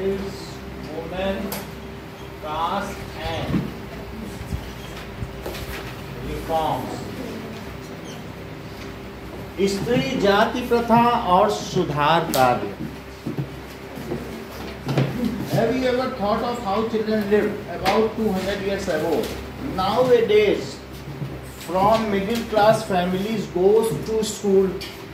is women, caste and reforms. स्त्री जाति प्रथा और सुधार कार्य. Have you ever thought of how children lived about 200 years ago? Nowadays, from middle class families goes to school.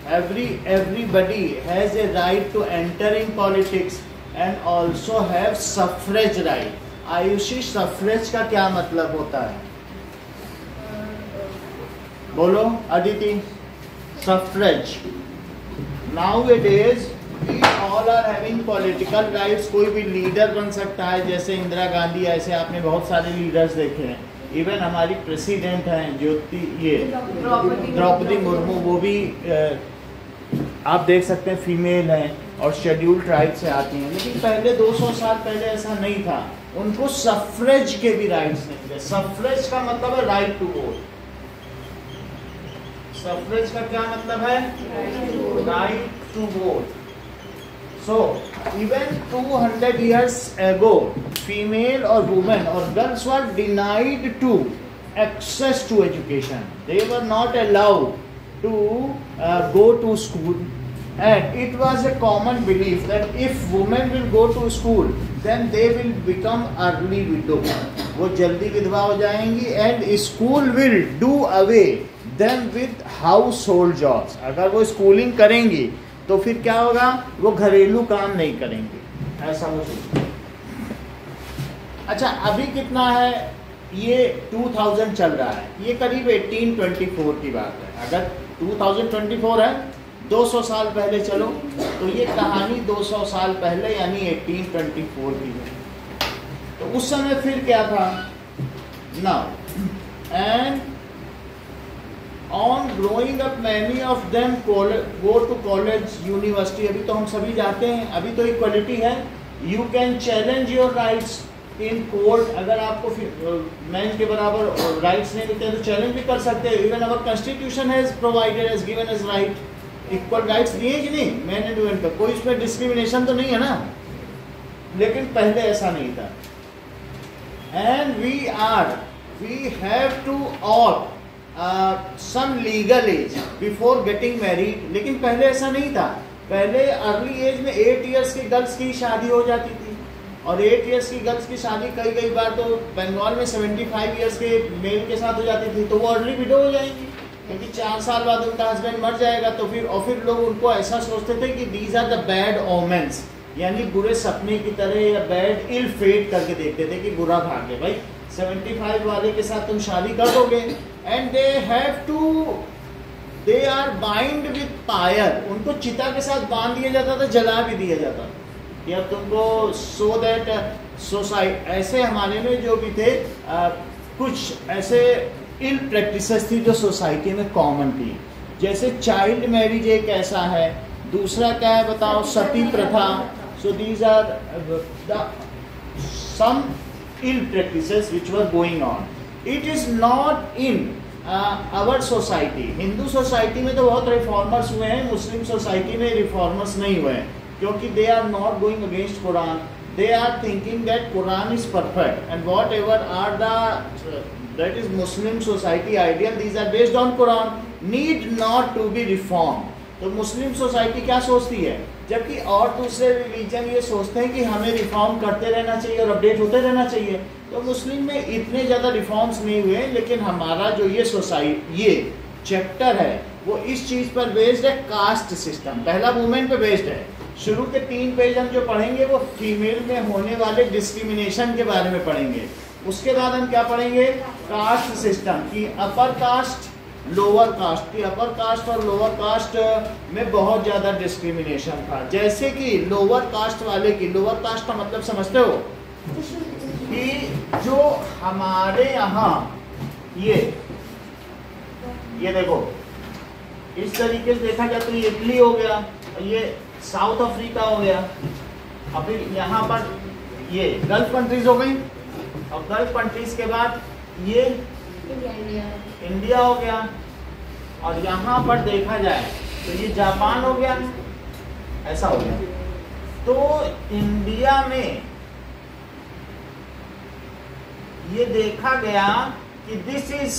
Everybody has a right to enter in politics and also have suffrage right. Ayushi suffrage का क्या मतलब होता है? बोलो Aditi. Suffrage. Nowadays we all are having political rights. कोई भी leader बन सकता है, जैसे इंदिरा गांधी, ऐसे आपने बहुत सारे लीडर्स देखे हैं. इवन हमारी प्रेसिडेंट हैं द्रौपदी मुर्मू, वो भी आप देख सकते हैं फीमेल हैं और शेड्यूल्ड ट्राइब से आती हैं. लेकिन पहले 200 साल पहले ऐसा नहीं था. उनको सफ्रेज के भी राइट्स नहीं थे. सफ्रेज का मतलब है राइट टू वोट. सफ्रेज का क्या मतलब है? Right to vote. So even 200 years ago, female or women or girls were denied to access to education. They were not allowed to go to school, and it was a common belief that if women will go to school, then they will become early widow. वो जल्दी विधवा हो जाएंगी, and school will do away them with household jobs. अगर वो schooling करेंगी तो फिर क्या होगा? वो घरेलू काम नहीं करेंगे, ऐसा वो सोचते. अच्छा, अभी कितना है? ये 2000 चल रहा है. ये करीब 1824 की बात है. अगर 2024 है, 200 साल पहले चलो, तो ये कहानी 200 साल पहले यानी 1824 की है. तो उस समय फिर क्या था? Now and on growing up many of them go to college, university. अभी तो हम सभी जाते हैं, अभी तो इक्वलिटी है. You can challenge your rights in court. अगर आपको मैन के बराबर राइट्स नहीं मिलते तो चैलेंज भी कर सकते हैं. Even our constitution has provided, has given us right, equal rights दिए कि नहीं मैन एंड वुमेन का. कोई इसमें डिस्क्रिमिनेशन तो नहीं है ना. लेकिन पहले ऐसा नहीं था. And we have to opt some legal age before getting married. लेकिन पहले ऐसा नहीं था. पहले अर्ली एज में 8 years की गर्ल्स की शादी हो जाती थी, और 8 years की गर्ल्स की शादी कई बार तो बंगाल में 75 years के मेल के साथ हो जाती थी. तो वो अर्ली विडो हो जाएंगी, क्योंकि 4 साल बाद उनका हस्बैंड मर जाएगा. तो फिर लोग उनको ऐसा सोचते थे कि these are the bad omens, यानी बुरे सपने की तरह, या बैड इल फेट करके देखते थे कि बुरा भाग्य. भाई 75 वाले के साथ तुम शादी कर दोगे, and they are bind with fire. उनको चिता के साथ बांध दिया जाता था, जला भी दिया जाता था कि अब तुमको सो दैट सोसाइटी. ऐसे हमारे में जो भी थे कुछ ऐसे इल प्रैक्टिसेस थी जो सोसाइटी में कॉमन थी. जैसे चाइल्ड मैरिज एक ऐसा है. दूसरा क्या है बताओ? सती प्रथा. So these are some ill practices which were going on. It is not in our society. Hindu society में तो बहुत रिफॉर्मर्स हुए हैं, मुस्लिम सोसाइटी में रिफॉर्मर्स नहीं हुए हैं, क्योंकि they are not going against Quran. They are thinking that Quran is perfect, and whatever are that is Muslim society ideal, these are based on Quran, need not to be reformed. तो मुस्लिम society क्या सोचती है? जबकि और दूसरे religion ये सोचते हैं कि हमें रिफॉर्म करते रहना चाहिए और अपडेट होते रहना चाहिए. तो मुस्लिम में इतने ज़्यादा रिफॉर्म्स नहीं हुए. लेकिन हमारा जो ये चैप्टर है वो इस चीज़ पर बेस्ड है. कास्ट सिस्टम पहला वुमेन पे बेस्ड है. शुरू के 3 पेज हम जो पढ़ेंगे वो फीमेल में होने वाले डिस्क्रिमिनेशन के बारे में पढ़ेंगे. उसके बाद हम क्या पढ़ेंगे? कास्ट सिस्टम की अपर कास्ट, लोअर कास्ट. की अपर कास्ट और लोअर कास्ट में बहुत ज़्यादा डिस्क्रिमिनेशन था. जैसे कि लोअर कास्ट वाले की, लोअर कास्ट का मतलब समझते हो कि जो हमारे यहाँ ये देखो इस तरीके से देखा जाए तो ये इटली हो गया, ये साउथ अफ्रीका हो गया. अभी यहाँ पर ये गल्फ कंट्रीज हो गई, और गल्फ कंट्रीज के बाद ये इंडिया हो गया, और यहाँ पर देखा जाए तो ये जापान हो गया, ऐसा हो गया. तो इंडिया में ये देखा गया कि दिस इज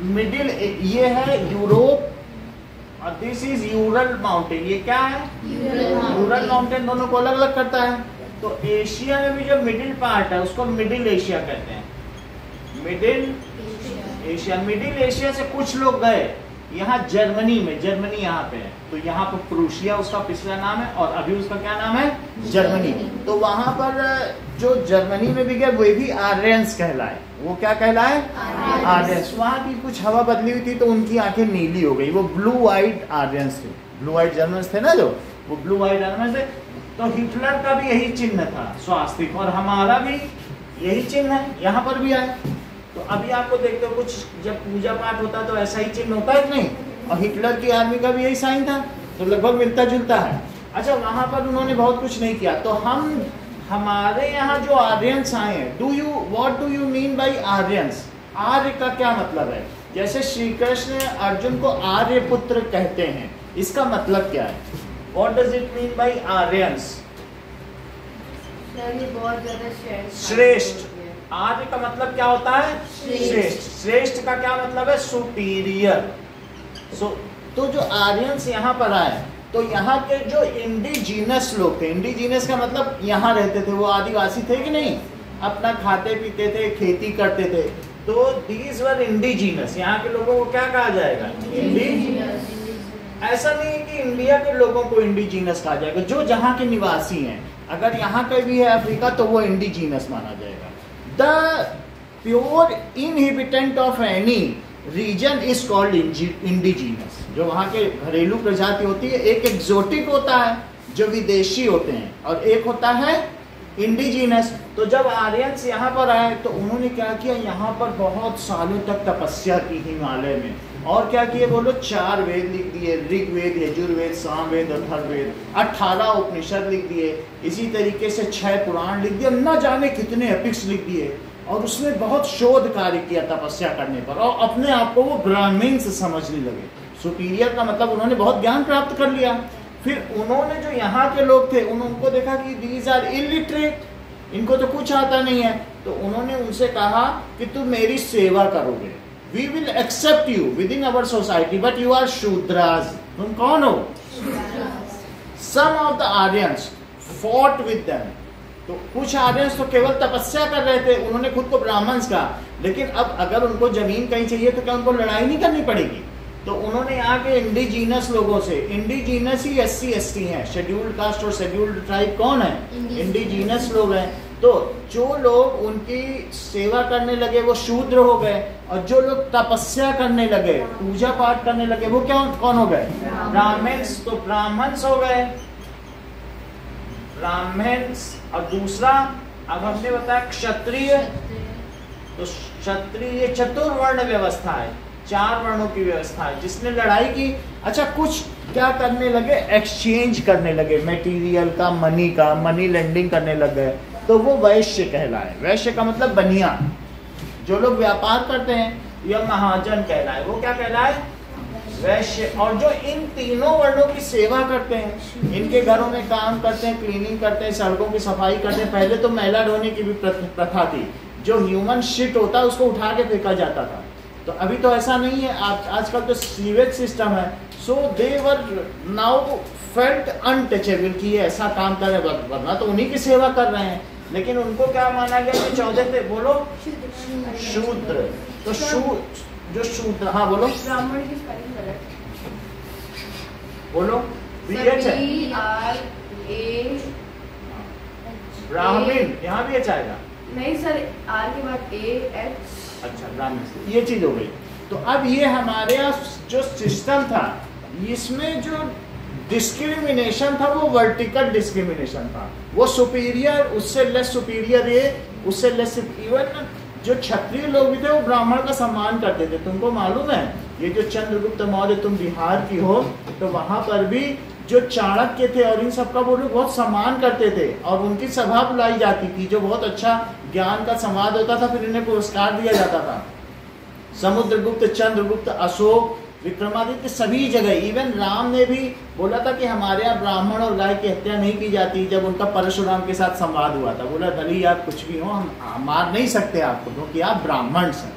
मिडिल, ये है यूरोप और दिस इज यूरल माउंटेन। ये क्या है? यूरल माउंटेन, दोनों को अलग अलग करता है। तो एशिया में भी जो मिडिल पार्ट है उसको मिडिल एशिया कहते हैं, मिडिल एशिया। मिडिल एशिया से कुछ लोग गए यहाँ जर्मनी में, जर्मनी यहाँ पे है, तो यहाँ पर प्रूशिया उसका पिछला नाम है और अभी उसका क्या नाम है? जर्मनी। तो वहां पर जो जर्मनी में भी गए वे भी आर्यंस कहलाए। वो क्या कहलाए? आर्यंस। वहां की कुछ हवा बदली हुई थी तो उनकी आंखें नीली हो गई, वो ब्लू आइड आर्यंस थे, ब्लू आइड जर्मन्स थे ना, जो वो ब्लू आइड जर्मन्स थे। तो हिटलर का भी यही चिन्ह था स्वास्तिक, और हमारा भी यही चिन्ह है, यहाँ पर भी आए। तो अभी आपको देखते हो कुछ जब पूजा पाठ होता है तो ऐसा ही चिन्ह होता है कि नहीं, और हिटलर की आर्मी का भी यही साइन था, तो लगभग मिलता जुलता है। अच्छा, वहां पर उन्होंने बहुत कुछ नहीं किया। तो हमारे यहाँ जो आर्यंस आए हैं, what do you mean by Aryans? Arya का क्या मतलब है? जैसे श्री कृष्ण अर्जुन को आर्य पुत्र कहते हैं, इसका मतलब क्या है? What does it mean by Aryans? श्रेष्ठ। आर्य का मतलब क्या होता है? श्रेष्ठ। श्रेष्ठ का क्या मतलब है? सुपीरियर। तो जो आर्यंस यहाँ पर आए, तो यहाँ के जो इंडिजीनस लोग थे, इंडिजीनस का मतलब यहाँ रहते थे, वो आदिवासी थे कि नहीं, अपना खाते पीते थे, खेती करते थे, तो दीज वर इंडिजीनस। यहाँ के लोगों को क्या कहा जाएगा? इंडिजीनस। ऐसा नहीं है कि इंडिया के लोगों को इंडिजीनस कहा जाएगा, जो जहाँ के निवासी हैं। अगर यहाँ का भी है अफ्रीका तो वो इंडिजीनस माना जाएगा। The pure inhabitant of any region is called indigenous. जो वहाँ के घरेलू प्रजाति होती है, एक एक्सोटिक होता है जो विदेशी होते हैं, और एक होता है इंडिजीनस। तो जब आर्यंस यहाँ पर आए तो उन्होंने क्या किया, यहाँ पर बहुत सालों तक तपस्या की हिमालय में, और क्या किए बोलो? 4 वेद लिख दिए, ऋग्वेद, यजुर्वेद, सामवेद, अथर्ववेद, 18 उपनिषद लिख दिए, इसी तरीके से 6 पुराण लिख दिए, न जाने कितने एपिक्स लिख दिए, और उसमें बहुत शोध कार्य किया तपस्या करने पर, और अपने आप को वो ब्राह्मण से समझने लगे। सुपीरियर का मतलब उन्होंने बहुत ज्ञान प्राप्त कर लिया। फिर उन्होंने जो यहाँ के लोग थे उनको देखा कि दीज आर इलिटरेट, इनको तो कुछ आता नहीं है, तो उन्होंने उनसे कहा कि तुम मेरी सेवा करोगे, we will accept you within our society, but you are Shudras. तुम कौन हो? Some of the Aryans fought with them. तो कुछ आर्यंस तो केवल तपस्या कर रहे थे, उन्होंने खुद को ब्राह्मण्स कहा, लेकिन अब अगर उनको जमीन कहीं चाहिए तो क्या उनको लड़ाई नहीं करनी पड़ेगी? तो उन्होंने यहाँ के इंडिजीनस लोगों से, इंडिजीनस ही SC ST हैं, शेड्यूल्ड कास्ट और शेड्यूल्ड ट्राइब कौन है? इंडिजीनस लोग हैं। तो जो लोग उनकी सेवा करने लगे वो शूद्र हो गए, और जो लोग तपस्या करने लगे, पूजा पाठ करने लगे, वो क्या कौन हो गए? ब्राह्मण्स। तो ब्राह्मण्स हो गए ब्राह्मण्स। और दूसरा अब हमने बताया क्षत्रिय। तो क्षत्रिय चतुर्वर्ण व्यवस्था है, 4 वर्णों की व्यवस्था है, जिसने लड़ाई की। अच्छा, कुछ क्या करने लगे? एक्सचेंज करने लगे, मटेरियल का, मनी लेंडिंग करने लग गए, तो वो वैश्य कहलाए। वैश्य का मतलब बनिया। जो लोग व्यापार करते हैं या महाजन कहलाए, वो क्या कहलाए? वैश्य। और जो इन तीनों वर्णों की सेवा करते हैं, इनके घरों में काम करते हैं, क्लीनिंग करते हैं, सड़कों की सफाई करते हैं। पहले तो मैला ढोने की भी प्रथा थी, जो ह्यूमन शिट होता है उसको उठा के फेंका जाता था, तो अभी तो ऐसा नहीं है, आजकल तो सीवेज सिस्टम है। सो दे वर नाउ फेल्ट अनटचेबल कि ऐसा काम कर रहे, वरना तो उन्हीं की सेवा कर रहे हैं, लेकिन उनको क्या माना गया कि 14 थे, बोलो शूद्र। तो जो शूद्र, हाँ बोलो, ब्राह्मण की स्पेलिंग गलत, बोलो BH है, ब्राह्मण यहाँ भी अच्छा आएगा नहीं सर, R के बाद AH। अच्छा, ब्राह्मण, ये चीज हो गई। तो अब ये हमारे यहाँ जो सिस्टम था, इसमें जो डिस्क्रिमिनेशन था वो वर्टिकल डिस्क्रिमिनेशन था। वो सुपीरियर, उससे लेस सुपीरियर, ये उससे लेस। इवन जो क्षत्रिय लोग भी थे वो ब्राह्मण का सम्मान करते थे। तुमको मालूम है, ये जो चंद्रगुप्त मौर्य, तुम बिहार की हो, तो वहां पर भी जो चाणक्य थे और इन सबका वो लोग बहुत सम्मान करते थे, और उनकी सभा बुलाई जाती थी, जो बहुत अच्छा ज्ञान का संवाद होता था, फिर इन्हें पुरस्कार दिया जाता था। समुद्रगुप्त, चंद्रगुप्त, अशोक, विक्रमादित्य सभी जगह, इवन राम ने भी बोला था कि हमारे यहाँ ब्राह्मण और गाय की हत्या नहीं की जाती। जब उनका परशुराम के साथ संवाद हुआ था, बोला भले ही आप कुछ भी हो, हम मार नहीं सकते आपको क्योंकि आप ब्राह्मण हैं।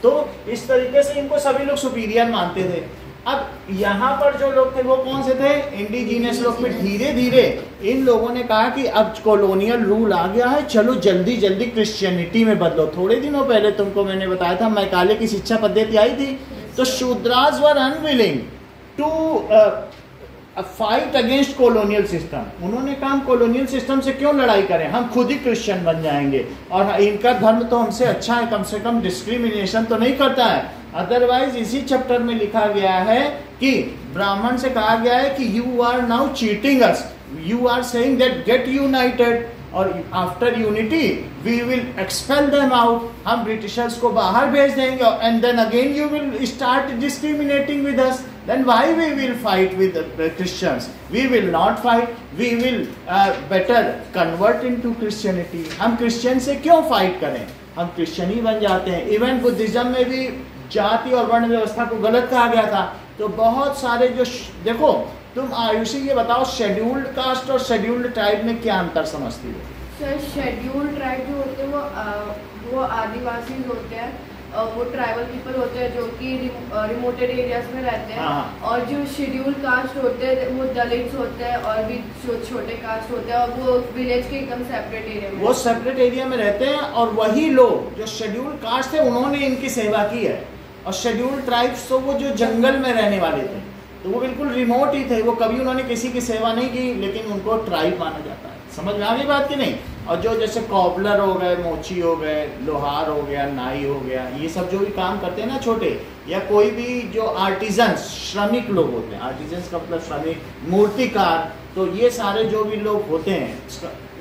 तो इस तरीके से इनको सभी लोग सुपीरियर मानते थे। अब यहाँ पर जो लोग थे वो कौन से थे? इंडिजीनियस लोग। फिर धीरे धीरे इन लोगों ने कहा कि अब कॉलोनियल रूल आ गया है, चलो जल्दी जल्दी क्रिश्चियनिटी में बदलो। थोड़े दिनों पहले तुमको मैंने बताया था मैकाले की शिक्षा पद्धति आई थी, तो Shudras were unwilling to fight against colonial system. उन्होंने कहा हम कॉलोनियल सिस्टम से क्यों लड़ाई करें, हम खुद ही क्रिश्चियन बन जाएंगे और इनका धर्म तो हमसे अच्छा है, कम से कम डिस्क्रिमिनेशन तो नहीं करता है। अदरवाइज इसी चैप्टर में लिखा गया है कि ब्राह्मण से कहा गया है कि you are now cheating us, you are saying that get united और after unity we will expel them out, हम ब्रिटिशर्स को बाहर भेज देंगे and then again you will start discriminating with us, then why we will fight with the Christians? We will not fight, we will better convert into Christianity. हम Christian से क्यों fight करें, हम क्रिश्चियन ही बन जाते हैं। इवन बुद्धिज्म में भी जाति और वर्ण व्यवस्था को गलत कहा गया था। तो बहुत सारे जो देखो, तुम आयुषी ये बताओ शेड्यूल्ड कास्ट और शेड्यूल्ड ट्राइब में क्या अंतर समझती हो? सर शेड्यूल्ड ट्राइब जो होते हैं वो आदिवासी होते हैं, वो ट्राइबल पीपल होते हैं जो कि रिमोटेड एरियाज में रहते हैं। और जो शेड्यूल कास्ट होते हैं वो दलित्स होते हैं और भी जो छोटे कास्ट होते हैं और वो विलेज के एकदम सेपरेट एरिया में, वो सेपरेट एरिया में रहते हैं। और वही लोग जो शेड्यूल कास्ट थे उन्होंने इनकी सेवा की है, और शेड्यूल ट्राइब्स तो वो जो जंगल में रहने वाले थे, तो वो बिल्कुल रिमोट ही थे, वो कभी उन्होंने किसी की सेवा नहीं की, लेकिन उनको ट्राइब माना जाता है। समझ में आ गई बात की नहीं? और जो जैसे कॉबलर हो गए, मोची हो गए, लोहार हो गया, नाई हो गया, ये सब जो भी काम करते हैं ना छोटे, या कोई भी जो आर्टिजन्स श्रमिक लोग होते हैं, आर्टिजन्स का मतलब श्रमिक, मूर्तिकार, तो ये सारे जो भी लोग होते हैं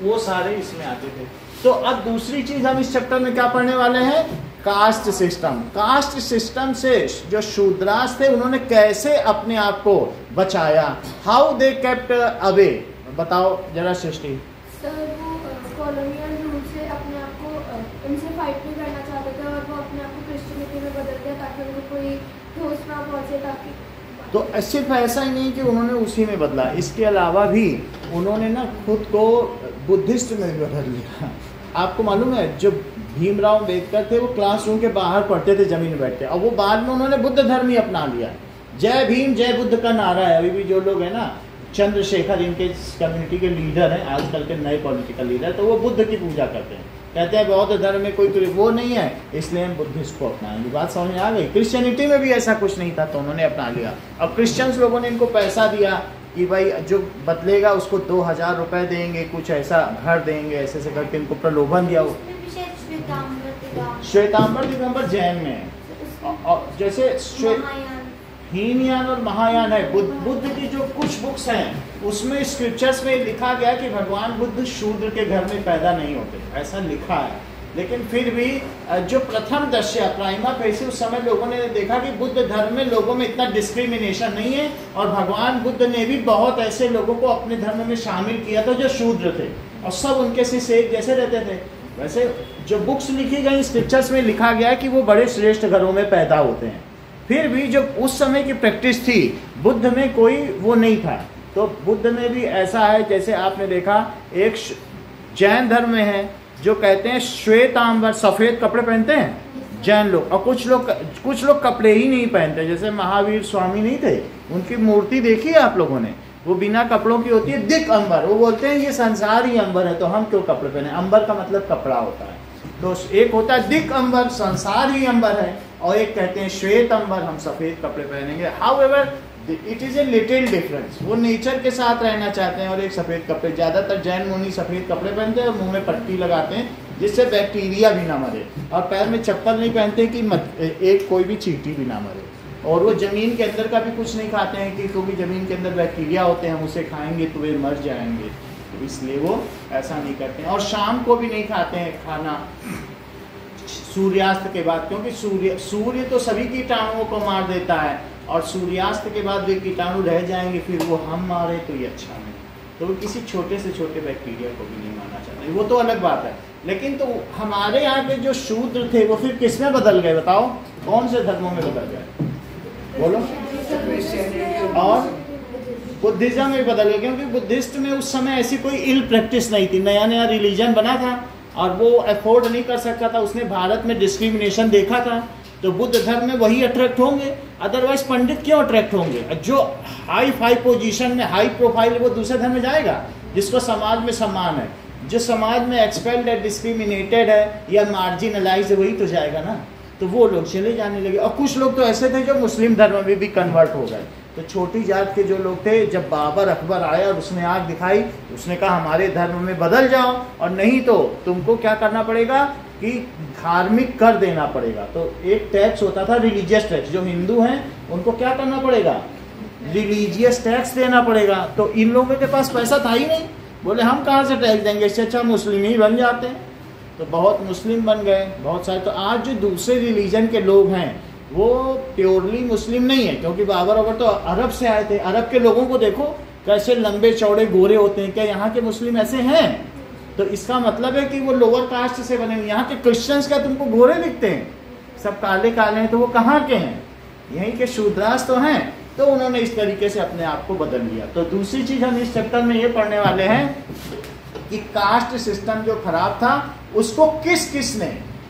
वो सारे इसमें आते थे। तो अब दूसरी चीज हम इस चैप्टर में क्या पढ़ने वाले हैं? Caste system. कास्ट सिस्टम से जो शूद्रास थे उन्होंने कैसे अपने आप को बचाया, हाउ दे केप्ट अवे, बताओ जरा सृष्टि। सर वो कॉलोनियल रूल से अपने आप को उनसे फाइट नहीं करना चाहते थे और वो अपने आप को क्रिश्चियनिटी में बदल दिया ताकि उनको कोई ठोस ना पहुंचे। ताकि तो सिर्फ ऐसा ही नहीं कि उन्होंने उसी में बदला, इसके अलावा भी उन्होंने ना खुद को बुद्धिस्ट में भी बदल लिया। आपको मालूम है जो भीमराव अम्बेडकर थे वो क्लासरूम के बाहर पढ़ते थे जमीन में बैठ के, और वो बाद में उन्होंने बुद्ध धर्म ही अपना लिया। जय भीम जय बुद्ध का नारा है। अभी भी जो लोग हैं ना, चंद्रशेखर इनके कम्युनिटी के लीडर हैं, आजकल के नए पॉलिटिकल लीडर, तो वो बुद्ध की पूजा करते हैं, कहते हैं बौद्ध धर्म में कोई वो नहीं है इसलिए हम बुद्धिस्ट को अपनाएंगे। बात समझ में आ गई? क्रिश्चियनिटी में भी ऐसा कुछ नहीं था तो उन्होंने अपना लिया। अब क्रिश्चियंस लोगों ने इनको पैसा दिया कि भाई जो बदलेगा उसको 2000 रुपए देंगे, कुछ ऐसा घर देंगे, ऐसे ऐसे करके इनको प्रलोभन दिया। श्वेतांबर दिगंबर जैन में है, और जैसे हीनयान और महायान है। बुद्ध की जो कुछ बुक्स हैं उसमें स्क्रिप्चर्स में लिखा गया कि भगवान बुद्ध शूद्र के घर में पैदा नहीं होते, ऐसा लिखा है। लेकिन फिर भी जो प्रथम दृश्य प्राइमा फेसी उस समय लोगों ने देखा कि बुद्ध धर्म में लोगों में इतना डिस्क्रिमिनेशन नहीं है, और भगवान बुद्ध ने भी बहुत ऐसे लोगों को अपने धर्म में शामिल किया था जो शूद्र थे, और सब उनके से एक जैसे रहते थे। वैसे जो बुक्स लिखी गई स्क्रिप्चर्स में लिखा गया कि वो बड़े श्रेष्ठ घरों में पैदा होते हैं। फिर भी जो उस समय की प्रैक्टिस थी, बुद्ध में कोई वो नहीं था। तो बुद्ध में भी ऐसा है, जैसे आपने देखा एक जैन धर्म में है जो कहते हैं श्वेतांबर, सफेद कपड़े पहनते हैं जैन लोग, और कुछ लोग कपड़े ही नहीं पहनते। जैसे महावीर स्वामी नहीं थे, उनकी मूर्ति देखी है आप लोगों ने, वो बिना कपड़ों की होती है, दिक अंबर। वो बोलते हैं ये संसार ही अंबर है तो हम क्यों कपड़े पहने। अंबर का मतलब कपड़ा होता है। तो एक होता है दिक अंबर, संसार ही अंबर है, और एक कहते हैं श्वेत अंबर, हम सफेद कपड़े पहनेंगे। However it is a little difference. वो नेचर के साथ रहना चाहते हैं, और एक सफेद कपड़े, ज्यादातर जैन मुनि सफेद कपड़े पहनते हैं और मुंह में पट्टी लगाते हैं जिससे बैक्टीरिया भी ना मरे, और पैर में चप्पल नहीं पहनते कि एक कोई भी चींटी भी ना मरे। और वो जमीन के अंदर का भी कुछ नहीं खाते हैं कि क्योंकि जमीन के अंदर बैक्टीरिया होते हैं, हम उसे खाएंगे तो वे मर जाएंगे, तो इसलिए वो ऐसा नहीं करते हैं। और शाम को भी नहीं खाते हैं खाना सूर्यास्त के बाद, क्योंकि सूर्य तो सभी कीटाणुओं को मार देता है, और सूर्यास्त के बाद वे कीटाणु रह जाएंगे, फिर वो हम मारे तो ये अच्छा नहीं। तो वो किसी छोटे से छोटे बैक्टीरिया को भी नहीं मारना चाहते, वो तो अलग बात है। लेकिन तो हमारे यहाँ के जो शूद्र थे वो फिर किस में बदल गए बताओ, कौन से धर्मों में बदल गए बोलो? और बुद्धिज्म में बदल गया, क्योंकि बुद्धिस्ट में उस समय ऐसी कोई इल प्रैक्टिस नहीं थी, नया नया रिलीजन बना था और वो अफोर्ड नहीं कर सकता था, उसने भारत में डिस्क्रिमिनेशन देखा था, तो बुद्ध धर्म में वही अट्रैक्ट होंगे, अदरवाइज पंडित क्यों अट्रैक्ट होंगे? जो हाई पोजीशन में हाई प्रोफाइल है वो दूसरे धर्म में जाएगा, जिसको समाज में सम्मान है। जो समाज में एक्सपेल्ड है, डिस्क्रिमिनेटेड है या मार्जिनलाइज है, वही तो जाएगा ना। तो वो लोग चले जाने लगे, और कुछ लोग तो ऐसे थे जो मुस्लिम धर्म में भी कन्वर्ट हो गए। तो छोटी जात के जो लोग थे, जब बाबर अकबर आया और उसने आग दिखाई, उसने कहा हमारे धर्म में बदल जाओ, और नहीं तो तुमको क्या करना पड़ेगा कि धार्मिक कर देना पड़ेगा। तो एक टैक्स होता था रिलीजियस टैक्स, जो हिंदू हैं उनको क्या करना पड़ेगा? रिलीजियस टैक्स देना पड़ेगा। तो इन लोगों के पास पैसा था ही नहीं, बोले हम कहाँ से टैक्स देंगे, इससे अच्छा मुस्लिम ही बन जाते हैं। तो बहुत मुस्लिम बन गए, बहुत सारे। तो आज जो दूसरे रिलीजन के लोग हैं वो प्योरली मुस्लिम नहीं है, क्योंकि बाबर अकबर तो अरब से आए थे। अरब के लोगों को देखो कैसे लंबे चौड़े गोरे होते हैं, क्या यहाँ के मुस्लिम ऐसे हैं? तो इसका मतलब है कि वो लोअर कास्ट से बने हुए। यहाँ के क्रिश्चियंस क्या तुमको गोरे दिखते हैं? सब काले काले हैं, तो वो कहाँ के हैं? यहीं के शूद्रास तो हैं। तो उन्होंने इस तरीके से अपने आप को बदल लिया। तो दूसरी चीज हम इस चैप्टर में ये पढ़ने वाले हैं कि कास्ट सिस्टम जो खराब था उसको किस किसने,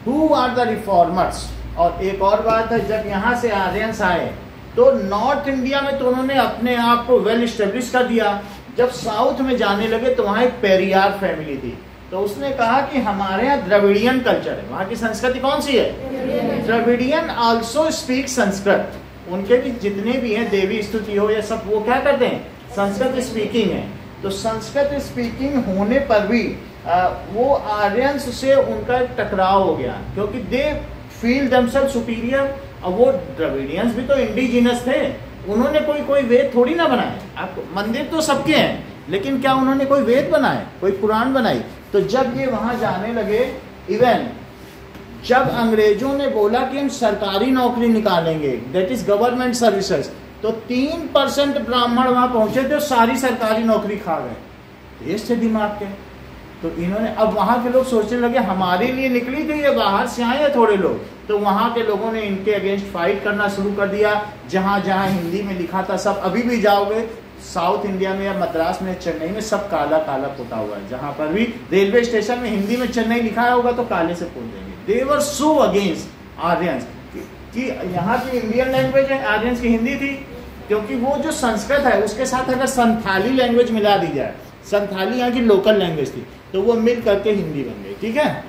हु आर द रिफॉर्मर्स। और एक और बात है, जब यहाँ से आर्यंस आए तो नॉर्थ इंडिया में तो उन्होंने अपने आप को वेल स्टेब्लिश कर दिया। जब साउथ में जाने लगे तो वहाँ एक पेरियार फैमिली थी, तो उसने कहा कि हमारे यहाँ द्रविडियन कल्चर है। वहाँ की संस्कृति कौन सी है? Dravidian also speak Sanskrit. उनके भी जितने भी हैं, देवी स्तुति हो या सब, वो क्या करते हैं? संस्कृत स्पीकिंग है। तो संस्कृत स्पीकिंग होने पर भी वो आर्यंस से उनका एक टकराव हो गया, क्योंकि दे फील देमसेल्फ सुपीरियर। अब वो द्रविडियंस भी तो इंडिजिनस थे, उन्होंने कोई वेद थोड़ी ना बनाए। आपको मंदिर तो सबके हैं, लेकिन क्या उन्होंने कोई वेद बनाए, कोई पुराण बनाई? तो जब ये वहां जाने लगे, इवन जब अंग्रेजों ने बोला कि हम सरकारी नौकरी निकालेंगे, दैट इज गवर्नमेंट सर्विसेज, तो 3% ब्राह्मण वहां पहुंचे थे, सारी सरकारी नौकरी खा गए। ये से दिमाग के। तो इन्होंने, अब वहां के लोग सोचने लगे हमारे लिए निकली थी, ये बाहर से आए हैं थोड़े लोग। तो वहां के लोगों ने इनके अगेंस्ट फाइट करना शुरू कर दिया। जहां जहां हिंदी में लिखा था सब, अभी भी जाओगे साउथ इंडिया में या मद्रास में, चेन्नई में, सब काला काला पोता हुआ है। जहां पर भी रेलवे स्टेशन में हिंदी में चेन्नई लिखा होगा तो काले से पोत देंगे। दे वर सो अगेंस्ट आर्यंस कि यहाँ की इंडियन लैंग्वेज है, आर्यंस की हिंदी थी। क्योंकि वो जो संस्कृत है उसके साथ अगर संथाली लैंग्वेज मिला दी जाए, संथाली यहाँ की लोकल लैंग्वेज थी, तो वो मिल करके हिंदी बन गई। ठीक है,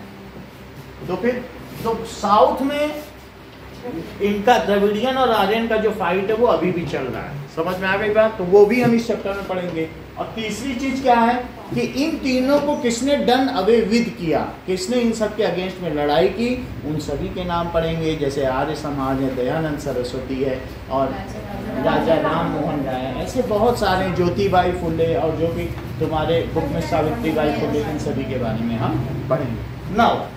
तो फिर तो साउथ में इनका द्रविडियन और आर्यन का जो फाइट है वो अभी भी चल रहा है। समझ में आ गई बात? तो वो भी हम इस चैप्टर में पढ़ेंगे। और तीसरी चीज क्या है कि इन तीनों को किसने डन अवे विद किया, किसने इन सब के अगेंस्ट में लड़ाई की, उन सभी के नाम पढ़ेंगे। जैसे आर्य समाज है, दयानंद सरस्वती है, और राजा राम मोहन राय है, ऐसे बहुत सारे, ज्योतिबाई फुले, और जो भी तुम्हारे बुक में सावित्रीबाई फुले, इन सभी के बारे में हम पढ़ेंगे। Now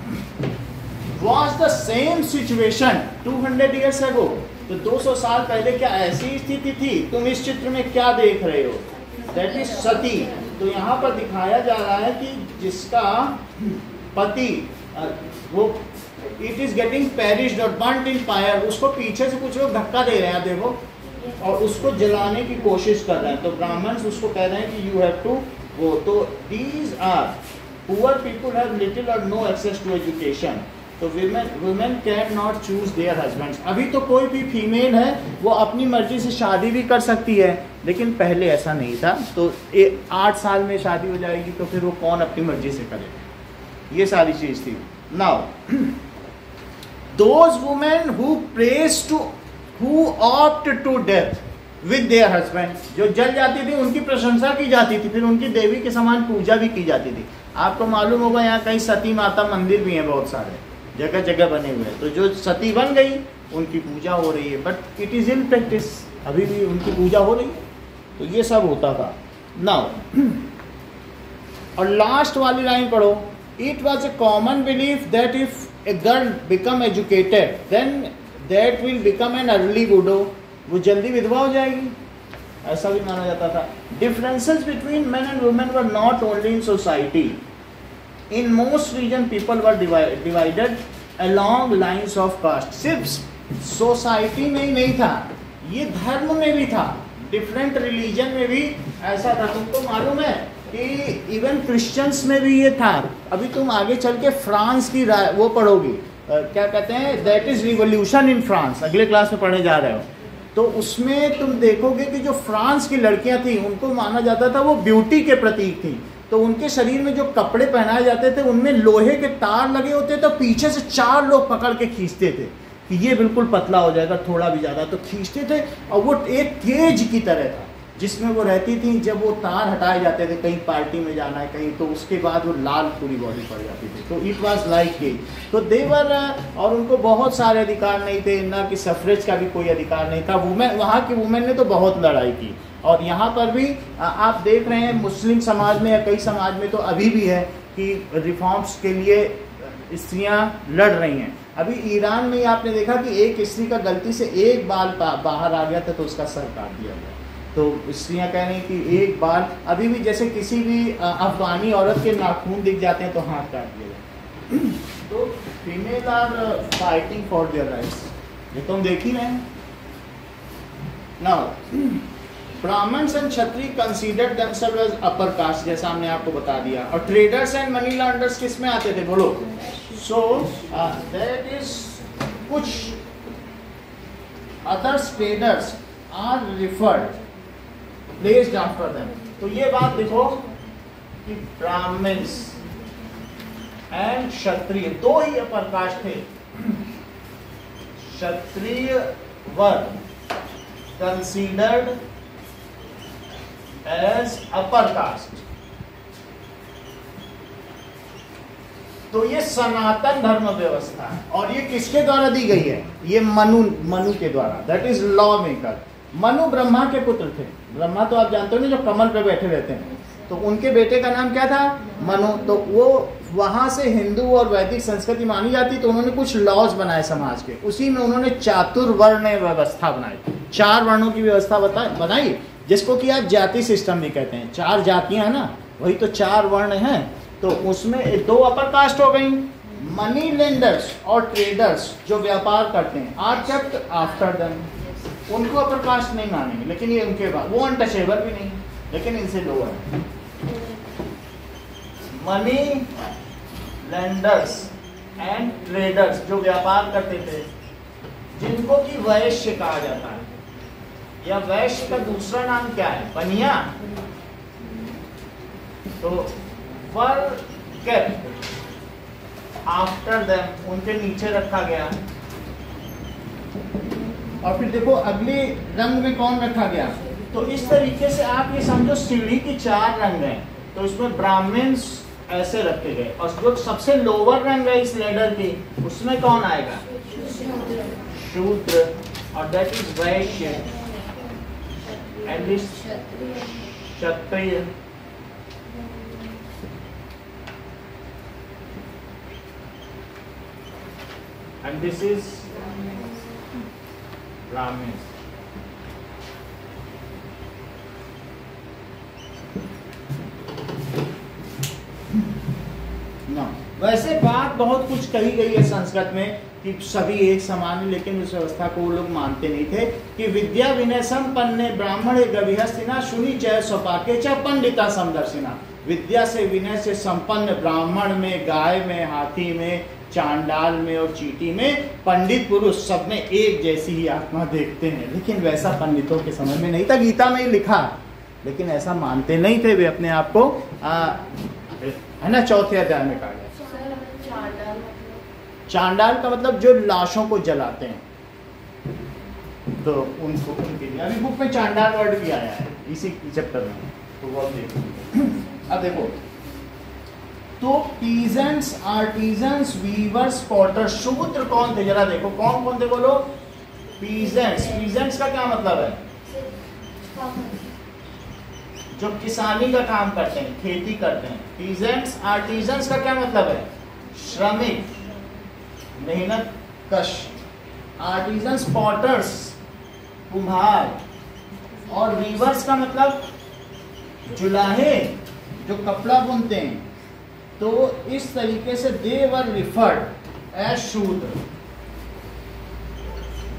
was the same situation 200 years ago? तो 200 साल पहले क्या ऐसी स्थिति थी? तुम इस चित्र में क्या देख रहे हो? That is सती। तो यहाँ पर दिखाया जा रहा है कि जिसका पति वो it is getting perished or burnt in fire, उसको पीछे से कुछ लोग धक्का दे रहे हैं, देखो, और उसको जलाने की कोशिश कर रहे हैं। तो ब्राह्मण उसको कह रहे हैं कि you have to go। तो these are poor people have little or no access to education। तो women can not choose their husbands. अभी तो कोई भी फीमेल है वो अपनी मर्जी से शादी भी कर सकती है, लेकिन पहले ऐसा नहीं था। तो 8 साल में शादी हो जाएगी तो फिर वो कौन अपनी मर्जी से करेगा? ये सारी चीज थी। Now those women who praise to who opt to death with their husband, जो जल जाती थी उनकी प्रशंसा की जाती थी, फिर उनकी देवी के समान पूजा भी की जाती थी। आपको मालूम होगा यहाँ कहीं सती माता मंदिर भी हैं, बहुत सारे जगह जगह बने हुए हैं। तो जो सती बन गई उनकी पूजा हो रही है, but it is in practice, अभी भी उनकी पूजा हो रही है। तो ये सब होता था। नाउ और लास्ट वाली लाइन पढ़ो, it was a common belief that if a girl become educated then that will become an early window, वो जल्दी विधवा हो जाएगी, ऐसा भी माना जाता था। Differences between main and women were not only in society, in most region people were divided along lines of caste। सिर्फ सोसाइटी में ही नहीं था, ये धर्म में भी था, डिफरेंट रिलीजन में भी ऐसा था। तुमको मालूम है कि इवन क्रिश्चियंस में भी ये था। अभी तुम आगे चल के फ्रांस की वो पढ़ोगी, क्या कहते हैं, that is revolution in France, अगले क्लास में पढ़ने जा रहे हो। तो उसमें तुम देखोगे कि जो फ्रांस की लड़कियां थी उनको माना जाता था वो ब्यूटी के प्रतीक थी। तो उनके शरीर में जो कपड़े पहनाए जाते थे उनमें लोहे के तार लगे होते, तो पीछे से 4 लोग पकड़ के खींचते थे कि ये बिल्कुल पतला हो जाएगा, थोड़ा भी ज़्यादा, तो खींचते थे। और वो एक केज की तरह था जिसमें वो रहती थी। जब वो तार हटाए जाते थे, कहीं पार्टी में जाना है कहीं, तो उसके बाद वो लाल पूरी बॉडी पड़ जाती थी। तो इट वाज लाइक केज। तो देवर, और उनको बहुत सारे अधिकार नहीं थे, ना कि सफरेज का भी कोई अधिकार नहीं था। वुमेन, वहाँ की वुमेन ने तो बहुत लड़ाई की। और यहाँ पर भी आप देख रहे हैं मुस्लिम समाज में या कई समाज में तो अभी भी है कि रिफॉर्म्स के लिए स्त्रियाँ लड़ रही हैं। अभी ईरान में आपने देखा कि एक स्त्री का गलती से एक बाल बाहर आ गया था तो उसका सर काट दिया गया। तो स्त्रियाँ कह रही हैं कि एक बाल, अभी भी जैसे किसी भी अफगानी औरत के नाखून दिख जाते हैं तो हाथ काट दिया जाता है। तो female are fighting for their rights, ये तो हम देख ही रहे हैं। Now Brahmins and Kshatriya considered themselves as upper caste, जैसा हमने आपको बता दिया। और ट्रेडर्स एंड मनी लॉन्डर्स किस में आते थे, बोलो? सो दैट इज कुछ others traders are referred placed after them. तो ये बात देखो कि ब्राह्मण्स एंड क्षत्रिय दो ही अपर कास्ट थे। क्षत्रिय वर्ग कंसीडर्ड एज अपर कास्ट। तो ये सनातन धर्म व्यवस्था है और ये किसके द्वारा दी गई है? ये मनु के द्वारा, that is law maker. Manu Brahma के पुत्र थे। ब्रह्मा तो आप जानते हो ना, जो कमल पे बैठे रहते हैं, तो उनके बेटे का नाम क्या था? मनु। तो वो वहां से हिंदू और वैदिक संस्कृति मानी जाती, तो उन्होंने कुछ लॉज बनाए समाज के। उसी में उन्होंने चातुर्वर्ण व्यवस्था बनाई, 4 वर्णों की व्यवस्था बनाई, जिसको कि आज जाति सिस्टम भी कहते हैं। 4 जातियां हैं ना, वही तो 4 वर्ण हैं। तो उसमें 2 अपर कास्ट हो गई। मनी लेंडर्स और ट्रेडर्स जो व्यापार करते हैं आर केप्ट आफ्टर देम, उनको अपर कास्ट नहीं मानेंगे, लेकिन ये उनके बाद, वो अनटचेबल भी नहीं, लेकिन इनसे लोअर है। मनी लेंडर्स एंड ट्रेडर्स जो व्यापार करते थे, जिनको कि वैश्य कहा जाता है, या वैश्य का दूसरा नाम क्या है? बनिया। तो वर केप्ट आफ्टर देम, उनके नीचे रखा गया। और फिर देखो अगले रंग में कौन रखा गया? तो इस तरीके से आप ये समझो सीढ़ी की 4 रंग हैं। तो इसमें ब्राह्मण्स ऐसे रखे गए, और जो सबसे लोअर रंग है इस लेडर की, उसमें कौन आएगा? शूद्र, और that is Vaishya and this Kshatriya. And this is Brahmins. वैसे बात बहुत कुछ कही गई है संस्कृत में कि सभी एक समान है, लेकिन उस व्यवस्था को वो लोग मानते नहीं थे कि विद्या विनय संपन्ने ब्राह्मणे गविहस्तिना शुनि च स्वपाके च पंडिता समदर्शिना। विद्या से विनय से संपन्न ब्राह्मण में, गाय में, हाथी में, चांडाल में और चींटी में पंडित पुरुष सब में एक जैसी ही आत्मा देखते हैं। लेकिन वैसा पंडितों के समय में नहीं था। गीता में ही लिखा, लेकिन ऐसा मानते नहीं थे वे अपने आप को, है ना, 4थे अध्याय में कहा गया। चांडाल का मतलब जो लाशों को जलाते हैं, तो उनको, उनके लिए अभी बुक में चांडाल वर्ड भी आया है इसी चैप्टर में, तो वो देखो। अब देखो, तो पीजेंट्स, आर्टिजन्स, वीवर्स, पॉटर्स, शूद्र कौन थे? जरा देखो कौन कौन थे, बोलो। पीजेंट्स, पीजेंट्स का क्या मतलब है? जो किसानी का काम करते हैं, खेती करते हैं, पीजेंट्स। आर्टिजन्स का क्या मतलब है? श्रमिक, मेहनत कश। आर्टिजन्स, पॉटर्स, कुम्हार। और वीवर्स का मतलब जुलाहे, जो कपड़ा बुनते हैं। तो इस तरीके से दे वर रिफर्ड एज शूद्र।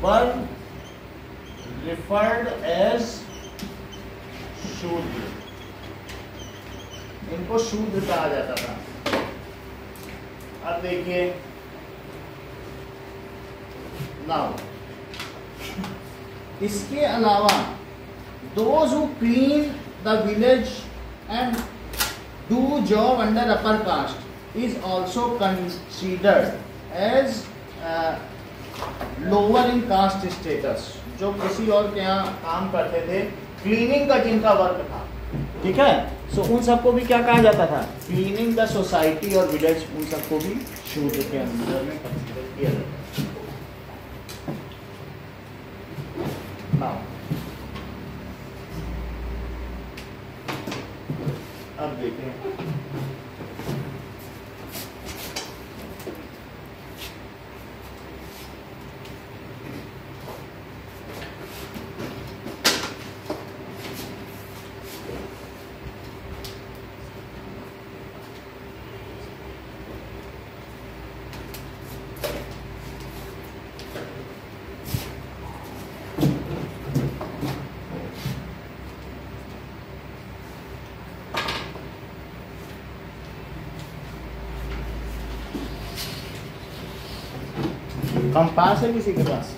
वर referred as शूद्र, इनको शूद्र कहा जाता था। अब देखिए नाउ, इसके अलावा those who clean the village and do job under upper caste is also considered as lower in caste status। जो किसी और के यहाँ काम करते थे, क्लीनिंग का जिनका वर्क था, ठीक है, सो उन सबको भी क्या कहा जाता था, क्लीनिंग द सोसाइटी और विलेज, उन सबको भी शूद्र के अंदर में कंसीडर किया जाता था। अब देखें कंपास है किसी के पास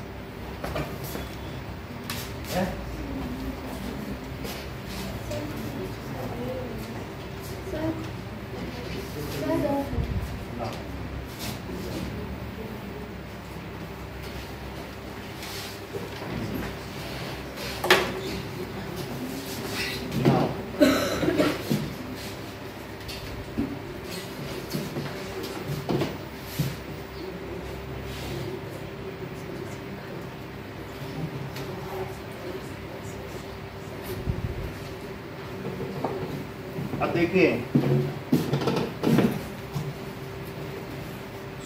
है? अब देखिए,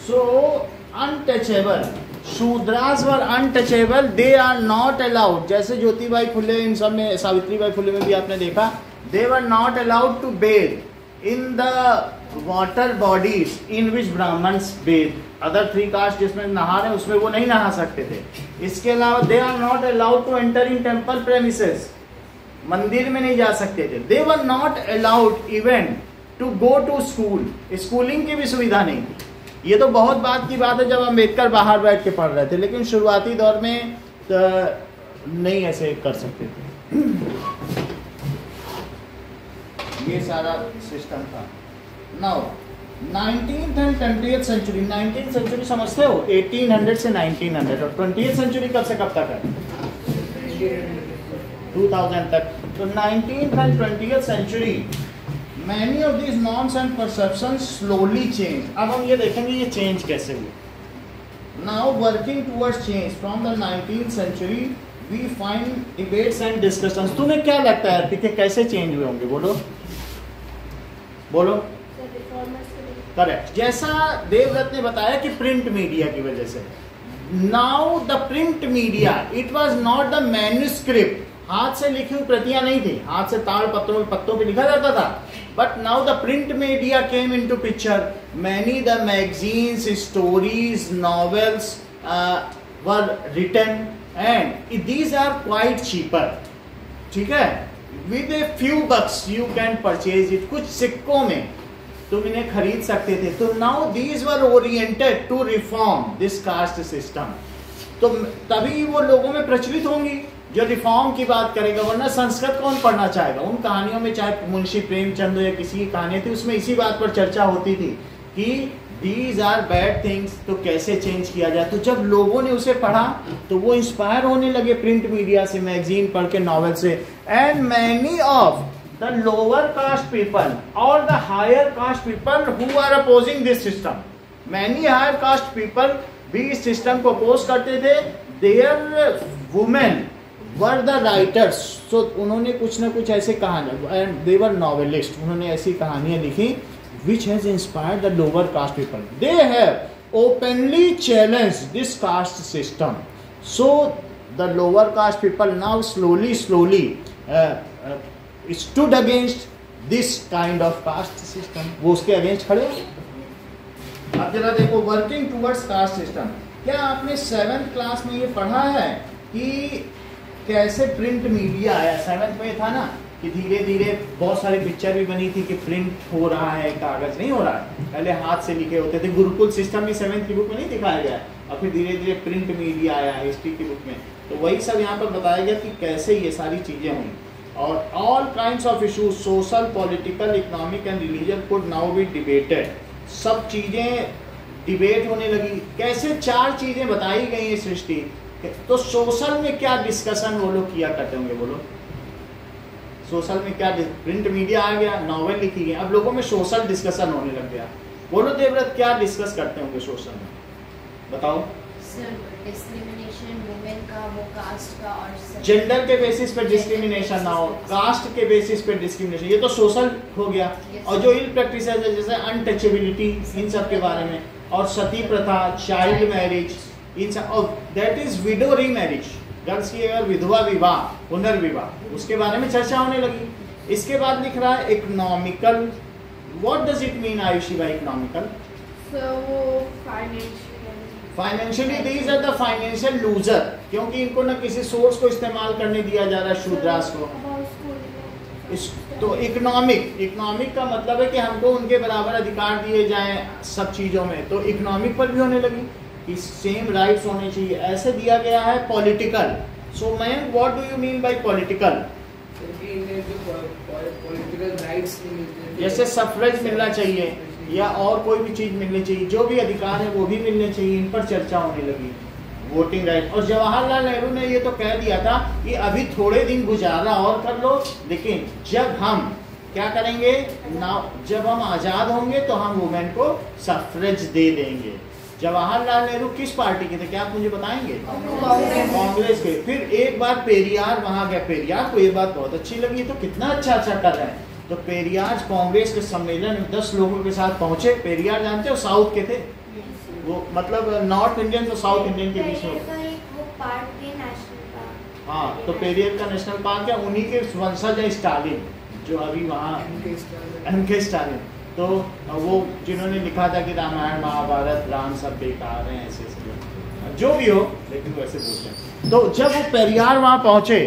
so untouchable, Shudras were untouchable, they are not allowed. जैसे ज्योतिबाई फुले, इन सब में, सावित्रीबाई फुले में भी आपने देखा, they were not allowed to bathe in the water bodies in which Brahmins bathe. Other 3 caste जिसमें नहा रहे हैं उसमें वो नहीं नहा सकते थे। इसके अलावा they are not allowed to enter in temple premises, मंदिर में नहीं जा सकते थे। They were not allowed even to go to school, schooling की भी सुविधा नहीं थी। ये तो बहुत बात की बात है जब अम्बेडकर बाहर बैठ के पढ़ रहे थे, लेकिन शुरुआती दौर में नहीं ऐसे कर सकते थे। ये सारा सिस्टम था। Now 19th and 20th century, 19th century समझते हो, 1800 से 1900, और 20th सेंचुरी कब से कब तक है, 2000 तक। तो 19th and 20th century, many of these norms and perceptions slowly change। अब हम ये देखेंगे ये चेंज कैसे हुए। Now working towards change from the 19th century, we find debates and discussions। तुम्हें क्या लगता है कि कैसे चेंज हुए होंगे, बोलो बोलो। करेक्ट, जैसा देवव्रत ने बताया कि प्रिंट मीडिया की वजह से। Now the print media, it was not the manuscript, हाथ से लिखी हुई प्रतियां नहीं थी, हाथ से ताड़ पत्तों पे लिखा जाता था। But now the print media came into picture, many the magazines, stories, novels were written and these are quite cheaper, ठीक है, with a few bucks you can purchase it, कुछ सिक्कों में तुम इन्हें खरीद सकते थे। तो now these were oriented to reform this caste system, तो तभी वो लोगों में प्रचलित होंगी जो रिफॉर्म की बात करेगा, वरना संस्कृत कौन पढ़ना चाहेगा। उन कहानियों में चाहे मुंशी प्रेमचंद या किसी की कहानी थी, उसमें इसी बात पर चर्चा होती थी कि दीज आर बैड थिंग्स, तो कैसे चेंज किया जाए। तो जब लोगों ने उसे पढ़ा तो वो इंस्पायर होने लगे प्रिंट मीडिया से, मैगजीन पढ़ के, नॉवेल से। And many of the lower caste people और the higher caste people who are opposing this system, many higher caste people भी इस सिस्टम को अपोज करते थे। Their women were the writers, so उन्होंने कुछ ना कुछ ऐसे कहानी, एंड दे वर नॉवेलिस्ट, उन्होंने ऐसी कहानियां लिखी which has inspired the lower caste people. They have openly challenged this caste system, so the lower caste people now slowly stood against this kind of caste system, वो उसके against खड़े। अब जरा देखो, वर्किंग टूवर्ड्स कास्ट सिस्टम, क्या आपने 7th class में ये पढ़ा है कि कैसे प्रिंट मीडिया आया। 7th में था ना कि धीरे धीरे बहुत सारी पिक्चर भी बनी थी कि प्रिंट हो रहा है, कागज नहीं हो रहा है, पहले हाथ से लिखे होते थे। गुरुकुल सिस्टम भी 7th की बुक में नहीं दिखाया गया है, और फिर धीरे धीरे प्रिंट मीडिया आया हिस्ट्री की बुक में। तो वही सब यहाँ पर बताया गया कि कैसे ये सारी चीजें हुई। और all kinds of issues, social, political, economic and religion could now be debated. सब चीजें डिबेट होने लगी। कैसे 4 चीजें बताई गई हैं सृष्टि। तो सोशल में क्या डिस्कशन वो लोग किया करते होंगे, बोलो। सोशल में क्या, प्रिंट मीडिया आ गया, नॉवेल लिखी गई, अब लोगों में सोशल डिस्कशन होने लग गया। बोलो देवव्रत, क्या डिस्कस करते होंगे सोशल में, बताओ। डिस्क्रिमिनेशन, वुमेन का, वो कास्ट का, और जेंडर के बेसिस पे डिस्क्रिमिनेशन ना हो, कास्ट के बेसिस पे डिस्क्रिमिनेशन, ये तो सोशल हो गया। और जो इल प्रैक्टिसेस है जैसे अनटचेबिलिटी, इन सब के बारे में, और सती प्रथा, चाइल्ड मैरिज, इन सब, और that is widow remarriage, girls की अगर विधवा विवाह, पुनर्विवाह, उसके बारे में चर्चा होने लगी। इसके बाद लिख रहा है economical. What does it mean Ayushi भाई, economical? Financially these are the financial loser, क्योंकि इनको ना किसी सोर्स को इस्तेमाल करने दिया जा रहा है, शूद्रास को। तो इकोनॉमिक का मतलब है कि हमको उनके बराबर अधिकार दिए जाएं सब चीजों में। तो इकोनॉमिक पर भी होने लगी कि सेम राइट्स होने चाहिए, ऐसे दिया गया है। Political, so ma'am what do you mean by political? Political rights नहीं मिलते, जैसे सफरेज मिलना चाहिए या और कोई भी चीज मिलनी चाहिए, जो भी अधिकार है वो भी मिलने चाहिए, इन पर चर्चा होने लगी। वोटिंग राइट, और जवाहरलाल नेहरू ने ये तो कह दिया था कि अभी थोड़े दिन गुजारा और कर लो, लेकिन जब हम क्या करेंगे ना, जब हम आजाद होंगे तो हम वुमेन को सफरेज दे देंगे। जवाहरलाल नेहरू किस पार्टी के थे, क्या आप मुझे बताएंगे? कांग्रेस के। फिर एक बार पेरियार वहां गया, पेरियार को ये बात बहुत अच्छी लगी, तो कितना अच्छा कर रहे हैं। तो पेरियार कांग्रेस के सम्मेलन में 10 लोगों के साथ पहुंचे। पेरियार जानते हो, साउथ के थे वो, मतलब नॉर्थ इंडियन तो साउथ इंडियन के बीच में। हाँ, तो पेरियार का नेशनल पार्क है, उन्हीं के वंशज है स्टालिन, जो अभी वहाँ एम.के. स्टालिन। तो वो जिन्होंने लिखा था कि रामायण महाभारत राम सब बेकार हैं, ऐसे जो भी हो, लेकिन वैसे बोलते हैं। तो जब वो पेरियार वहाँ पहुंचे,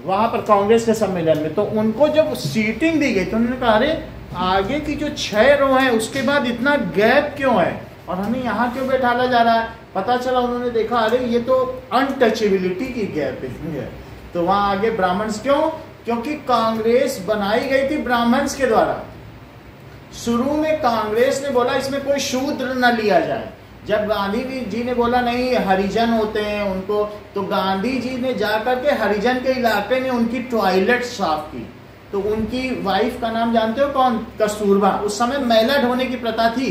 वहां पर कांग्रेस के सम्मेलन में, तो उनको जब सीटिंग दी गई तो उन्होंने कहा अरे आगे की जो 6 रो है उसके बाद इतना गैप क्यों है और हमें यहाँ क्यों बैठाला जा रहा है। पता चला, उन्होंने देखा अरे ये तो अनटचेबिलिटी की गैप है। तो वहां आगे ब्राह्मण्स, क्योंकि कांग्रेस बनाई गई थी ब्राह्मण्स के द्वारा। शुरू में कांग्रेस ने बोला इसमें कोई शूद्र न लिया जाए। जब गांधी जी ने बोला नहीं हरिजन होते हैं उनको, तो गांधी जी ने जाकर के हरिजन के इलाके में उनकी टॉयलेट साफ की। तो उनकी वाइफ का नाम जानते हो कौन? कस्तूरबा। उस समय मैला ढोने की प्रथा थी,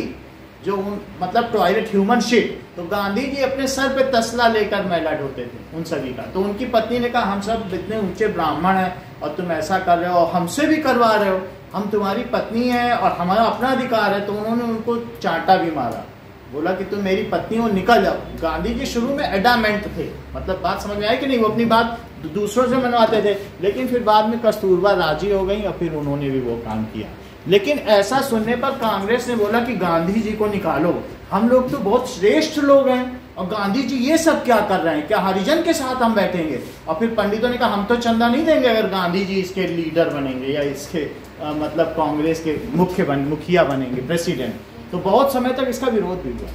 जो मतलब टॉयलेट, ह्यूमन शिट। तो गांधी जी अपने सर पे तसला लेकर मैला ढोते थे उन सभी का। तो उनकी पत्नी ने कहा हम सब इतने ऊंचे ब्राह्मण हैं और तुम ऐसा कर रहे हो, हमसे भी करवा रहे हो, हम तुम्हारी पत्नी है और हमारा अपना अधिकार है। तो उन्होंने उनको चांटा भी मारा, बोला कि तुम मेरी पत्नी हो, निकल जाओ। गांधी जी शुरू में एडामेंट थे, मतलब बात समझ में आई कि नहीं, वो अपनी बात दूसरों से मनवाते थे, लेकिन फिर बाद में कस्तूरबा राजी हो गई और फिर उन्होंने भी वो काम किया। लेकिन ऐसा सुनने पर कांग्रेस ने बोला कि गांधी जी को निकालो, हम लोग तो बहुत श्रेष्ठ लोग हैं और गांधी जी ये सब क्या कर रहे हैं, क्या हरिजन के साथ हम बैठेंगे। और फिर पंडितों ने कहा हम तो चंदा नहीं देंगे अगर गांधी जी इसके लीडर बनेंगे या इसके मतलब कांग्रेस के मुखिया बनेंगे, प्रेसिडेंट। तो बहुत समय तक इसका विरोध भी हुआ।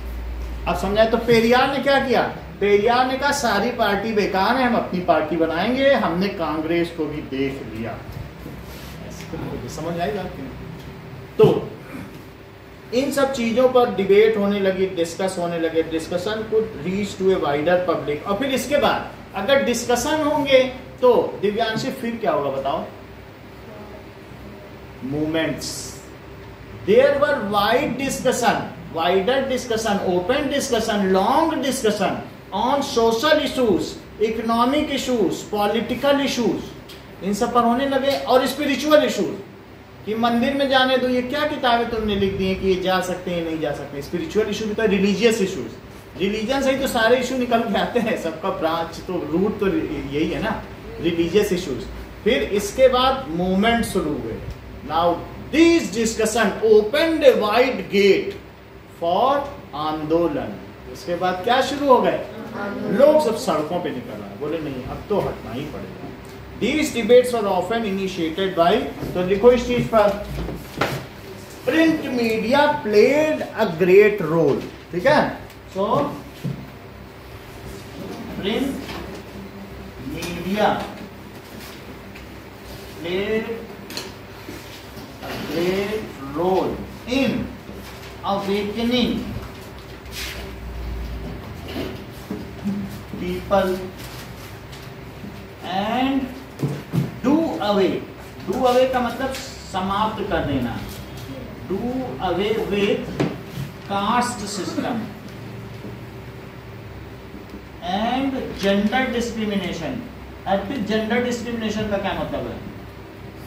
अब समझाए, तो पेरियार ने क्या किया, पेरियार ने कहा सारी पार्टी बेकार है, हम अपनी पार्टी बनाएंगे, हमने कांग्रेस को भी देख लिया। समझ आएगा? तो इन सब चीजों पर डिबेट होने लगी, डिस्कस होने लगे, discussion could reach to a wider public. और फिर इसके बाद अगर डिस्कशन होंगे तो दिव्यांशी फिर क्या होगा बताओ? Movements. There were wide discussion, wider discussion, open discussion, long discussion on social issues, economic issues, political issues, इन सब पर होने लगे। और spiritual issues कि मंदिर में जाने दो, ये क्या किताबें तुमने लिख दी हैं कि ये जा सकते हैं नहीं जा सकते। spiritual issue भी तो religious issues, रिलीजन से ही तो सारे इशू निकल के आते हैं, सबका ब्रांच तो रूट तो यही है ना, religious issues। फिर इसके बाद मूवमेंट शुरू हुए। Now These discussion opened a wide gate for आंदोलन। उसके बाद क्या शुरू हो गए, लोग सब सड़कों पे निकल आए, बोले नहीं अब तो हटना ही पड़ेगा। These debates were often initiated by, तो लिखो इस चीज पर, print media played a great role, ठीक है। So print media played a great role in awakening people and do away का मतलब समाप्त कर देना, do away with caste system and gender discrimination। अब जेंडर डिस्क्रिमिनेशन का क्या मतलब है?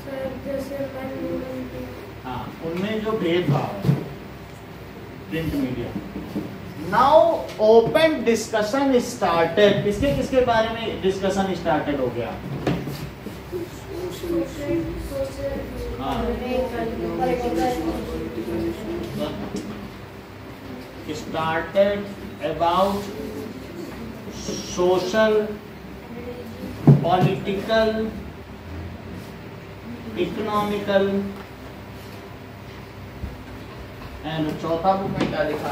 सर जैसे men women की, हाँ, उनमें जो भेदभाव है, print media. Now open discussion started, किसके किसके बारे में डिस्कशन स्टार्टेड हो गया? Started about social, political, economical and चौथा बुक में क्या लिखा?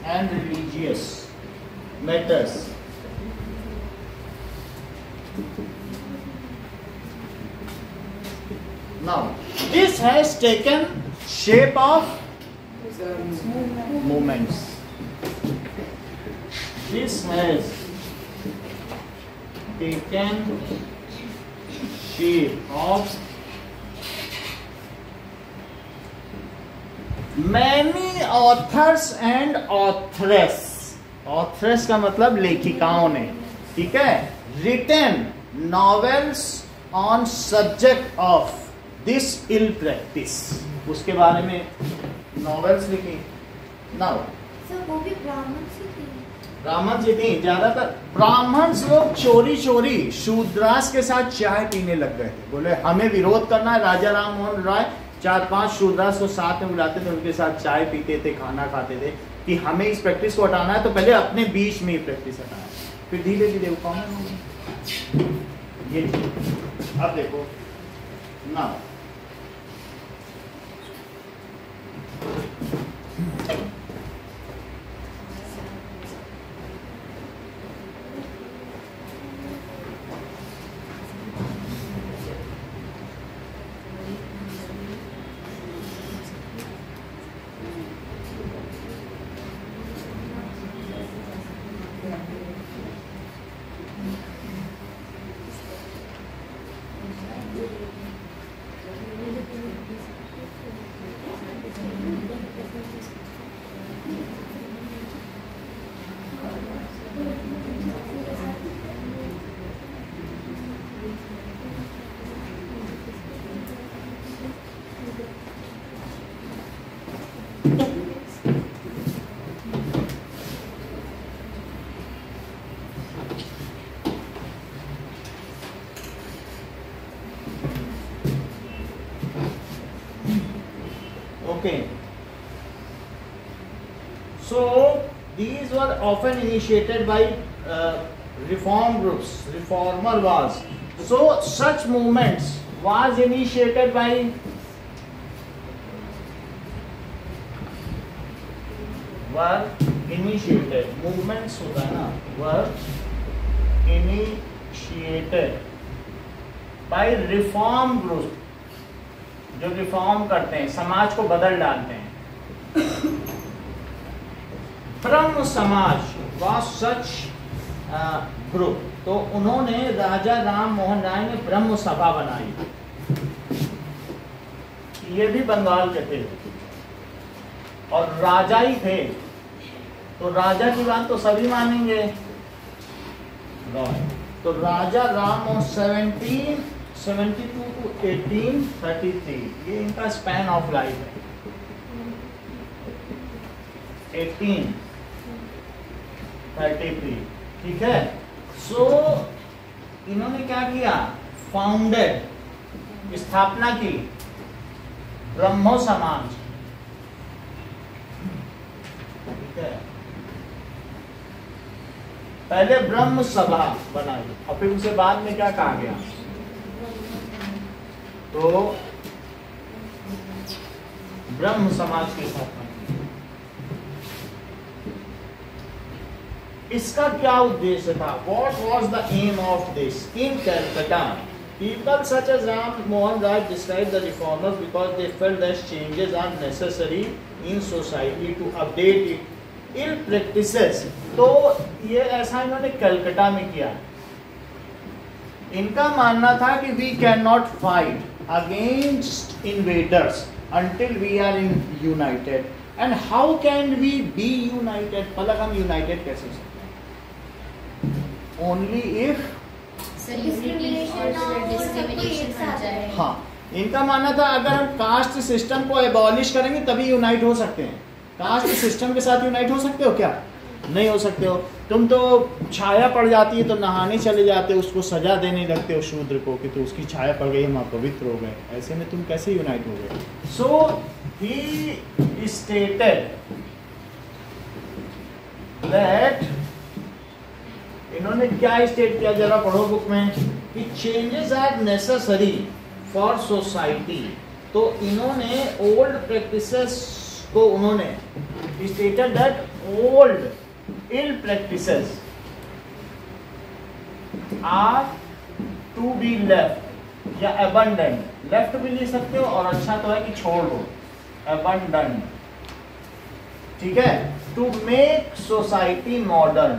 and religious matters। Now this has taken shape of movements। This has taken shape of many authors and authoress। authoress का मतलब लेखिकाओं ने, ठीक है, written novels on subject of this ill practice। उसके बारे में नॉवेल्स लिखी। नाउ सर वो भी ब्राह्मण से थी। ब्राह्मण से थी, ज्यादातर ब्राह्मण लोग चोरी चोरी शूद्रास के साथ चाय पीने लग गए थे। बोले हमें विरोध करना है। राजा राम मोहन राय 4-5 शूद्रास को साथ में बुलाते थे, उनके साथ चाय पीते थे, खाना खाते थे कि हमें इस प्रैक्टिस को हटाना है। तो पहले अपने बीच में प्रैक्टिस हटाया, फिर धीरे धीरे वो कॉमन हो गई। ये अब देखो ना, okay, so these were often initiated by reform groups, reformer was, so such movements was initiated by movements होता है ना, were initiated by reform groups, जो रिफॉर्म करते हैं, समाज को बदल डालते हैं। ब्रह्म समाज was such ग्रुप, तो उन्होंने राजा राम मोहन राय ने ब्रह्म सभा बनाई। ये भी बंगाल के थे और राजा ही थे, तो राजा की बात तो सभी मानेंगे। तो राजा राम और 1772 to 1833 ये इनका स्पैन ऑफ लाइफ है। 1833, ठीक है। सो इन्होंने क्या किया, फाउंडेड, स्थापना की ब्रह्मो समाज, ठीक है, पहले ब्रह्म सभा बनाई और फिर उसे बाद में क्या कहा गया, तो ब्रह्म समाज की स्थापना। इसका क्या उद्देश्य था? What was the aim of this? In Calcutta, people such as Ram Mohan Rai described the reformers because they felt that changes are necessary in society to update it ill practices. तो ये ऐसा इन्होंने कलकत्ता में किया। इनका मानना था कि we cannot fight against invaders until we are united. And how can we be united? पलक हम united कैसे सकते? Only if हाँ, इनका मानना था अगर हम कास्ट सिस्टम को एबॉलिश करेंगे तभी यूनाइट हो सकते हैं। कास्ट सिस्टम के साथ यूनाइट हो सकते हो क्या? नहीं हो सकते हो। तुम तो छाया पड़ जाती है तो नहाने चले जाते हो, उसको सजा देने लगते हो शूद्र को कि तो उसकी छाया पड़ गई, हम अपवित्र हो गए। ऐसे में तुम कैसे यूनाइट हो गए? सो ही स्टेटेड दैट, इन्होंने क्या स्टेट किया, जरा पढ़ो बुक में, कि changes are necessary for society. तो इन्होंने ओल्ड प्रैक्टिसेस को उन्होंने stated that old ill practices are to be left या अबंडन। लेफ्ट भी ले सकते हो और अच्छा तो है कि छोड़ दो, अबंडन, ठीक है, टू मेक सोसाइटी मॉडर्न।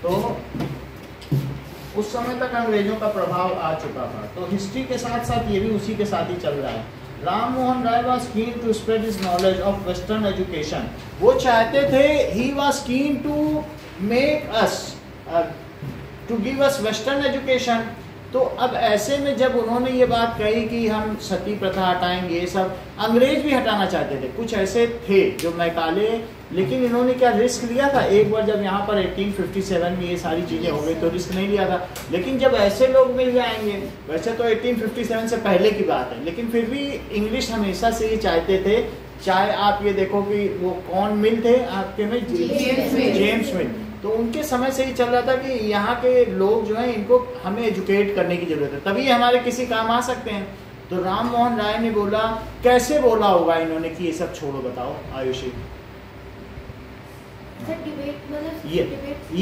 तो उस समय तक अंग्रेजों का प्रभाव आ चुका था, तो हिस्ट्री के साथ साथ ये भी उसी के साथ ही चल रहा है। Ram Mohan Roy was keen to spread his knowledge of western education. वो चाहते थे, he was keen to make us, to give us western education. तो अब ऐसे में जब उन्होंने ये बात कही कि हम सती प्रथा हटाएंगे, ये सब अंग्रेज भी हटाना चाहते थे, कुछ ऐसे थे जो मैकाले, लेकिन इन्होंने क्या रिस्क लिया था? एक बार जब यहाँ पर 1857 में ये सारी चीज़ें हो गई तो रिस्क नहीं लिया था। लेकिन जब ऐसे लोग मिल जाएंगे, वैसे तो 1857 से पहले की बात है, लेकिन फिर भी इंग्लिश हमेशा से ये चाहते थे। चाहे आप ये देखो कि वो कौन मिल थे आपके में, जेम्स मिल, तो उनके समय से ही चल रहा था कि यहाँ के लोग जो हैं इनको हमें एजुकेट करने की जरूरत है, तभी हमारे किसी काम आ सकते हैं। तो राम मोहन राय ने बोला, कैसे बोला होगा इन्होंने कि ये सब छोड़ो, बताओ आयुषी?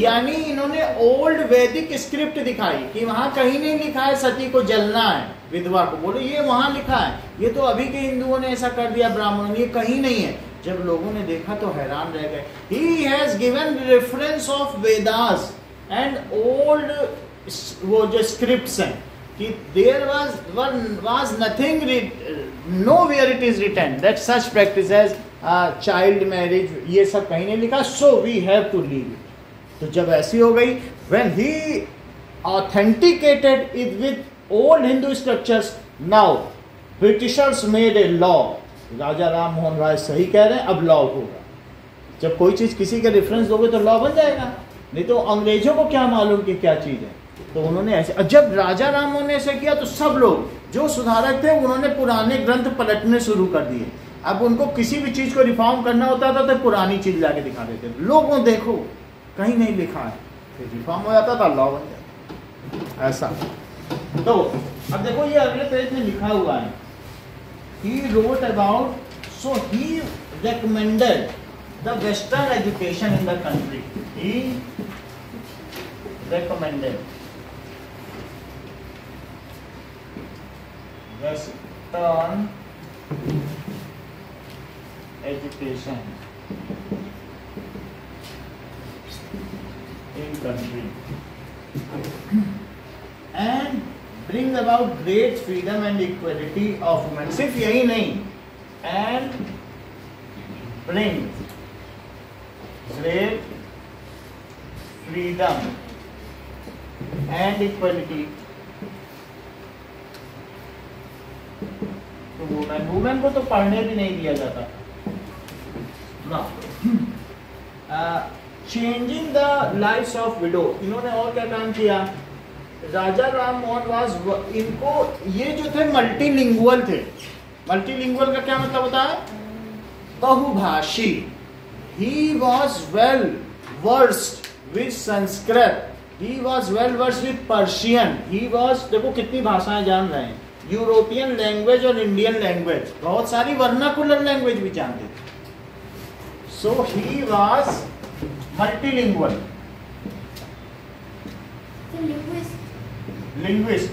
यानी इन्होंने ओल्ड वैदिक स्क्रिप्ट दिखाई कि वहां कहीं नहीं लिखा है सती को जलना है, विधवा को। बोले ये वहां लिखा है, ये तो अभी के हिंदुओं ने ऐसा कर दिया, ब्राह्मणों ने, ये कहीं नहीं है। जब लोगों ने देखा तो हैरान रह गए। He has given reference of Vedas and old वो जो स्क्रिप्ट्स हैं कि there was nothing nowhere it is written that such practice as child marriage, ये सब कहीं नहीं लिखा, so we have to leave it. तो जब ऐसी हो गई, when he authenticated it with old Hindu structures, now Britishers made a law. Raja Ram Mohan Roy सही कह रहे हैं, अब लॉ होगा। जब कोई चीज किसी का रेफरेंस दोगे तो लॉ बन जाएगा, नहीं तो अंग्रेजों को क्या मालूम कि क्या चीज है। तो उन्होंने ऐसे, जब राजा राम मोहन ने ऐसे किया तो सब लोग जो सुधारक थे उन्होंने पुराने ग्रंथ पलटने शुरू कर दिए। अब उनको किसी भी चीज को रिफॉर्म करना होता था तो पुरानी चीज लाके दिखा देते, लोगों देखो कहीं नहीं लिखा है, फिर रिफॉर्म हो जाता था, लॉ बन जाता ऐसा। तो अब देखो ये अगले पेज में लिखा हुआ है, he wrote about, so he recommended the western education in the country. He recommended western education in country and bring about great freedom and equality of women. सिर्फ यही नहीं, and bring great freedom and equality to women. women को तो पढ़ने भी नहीं दिया जाता। Now, changing the lives of widow, इन्होंने और क्या काम किया? राजा राम मोहन वाज, इनको ये जो थे मल्टीलिंगुअल थे। मल्टीलिंगुअल का क्या मतलब होता है? बहुभाषी। He was well versed with Sanskrit, he was well versed with Persian, he was, देखो कितनी भाषाएं जान रहे हैं, यूरोपियन लैंग्वेज और इंडियन लैंग्वेज, बहुत सारी वर्नाकुलर लैंग्वेज भी जानते थे। सो ही वॉज मल्टीलिंगुअल। लिंग्विस्ट,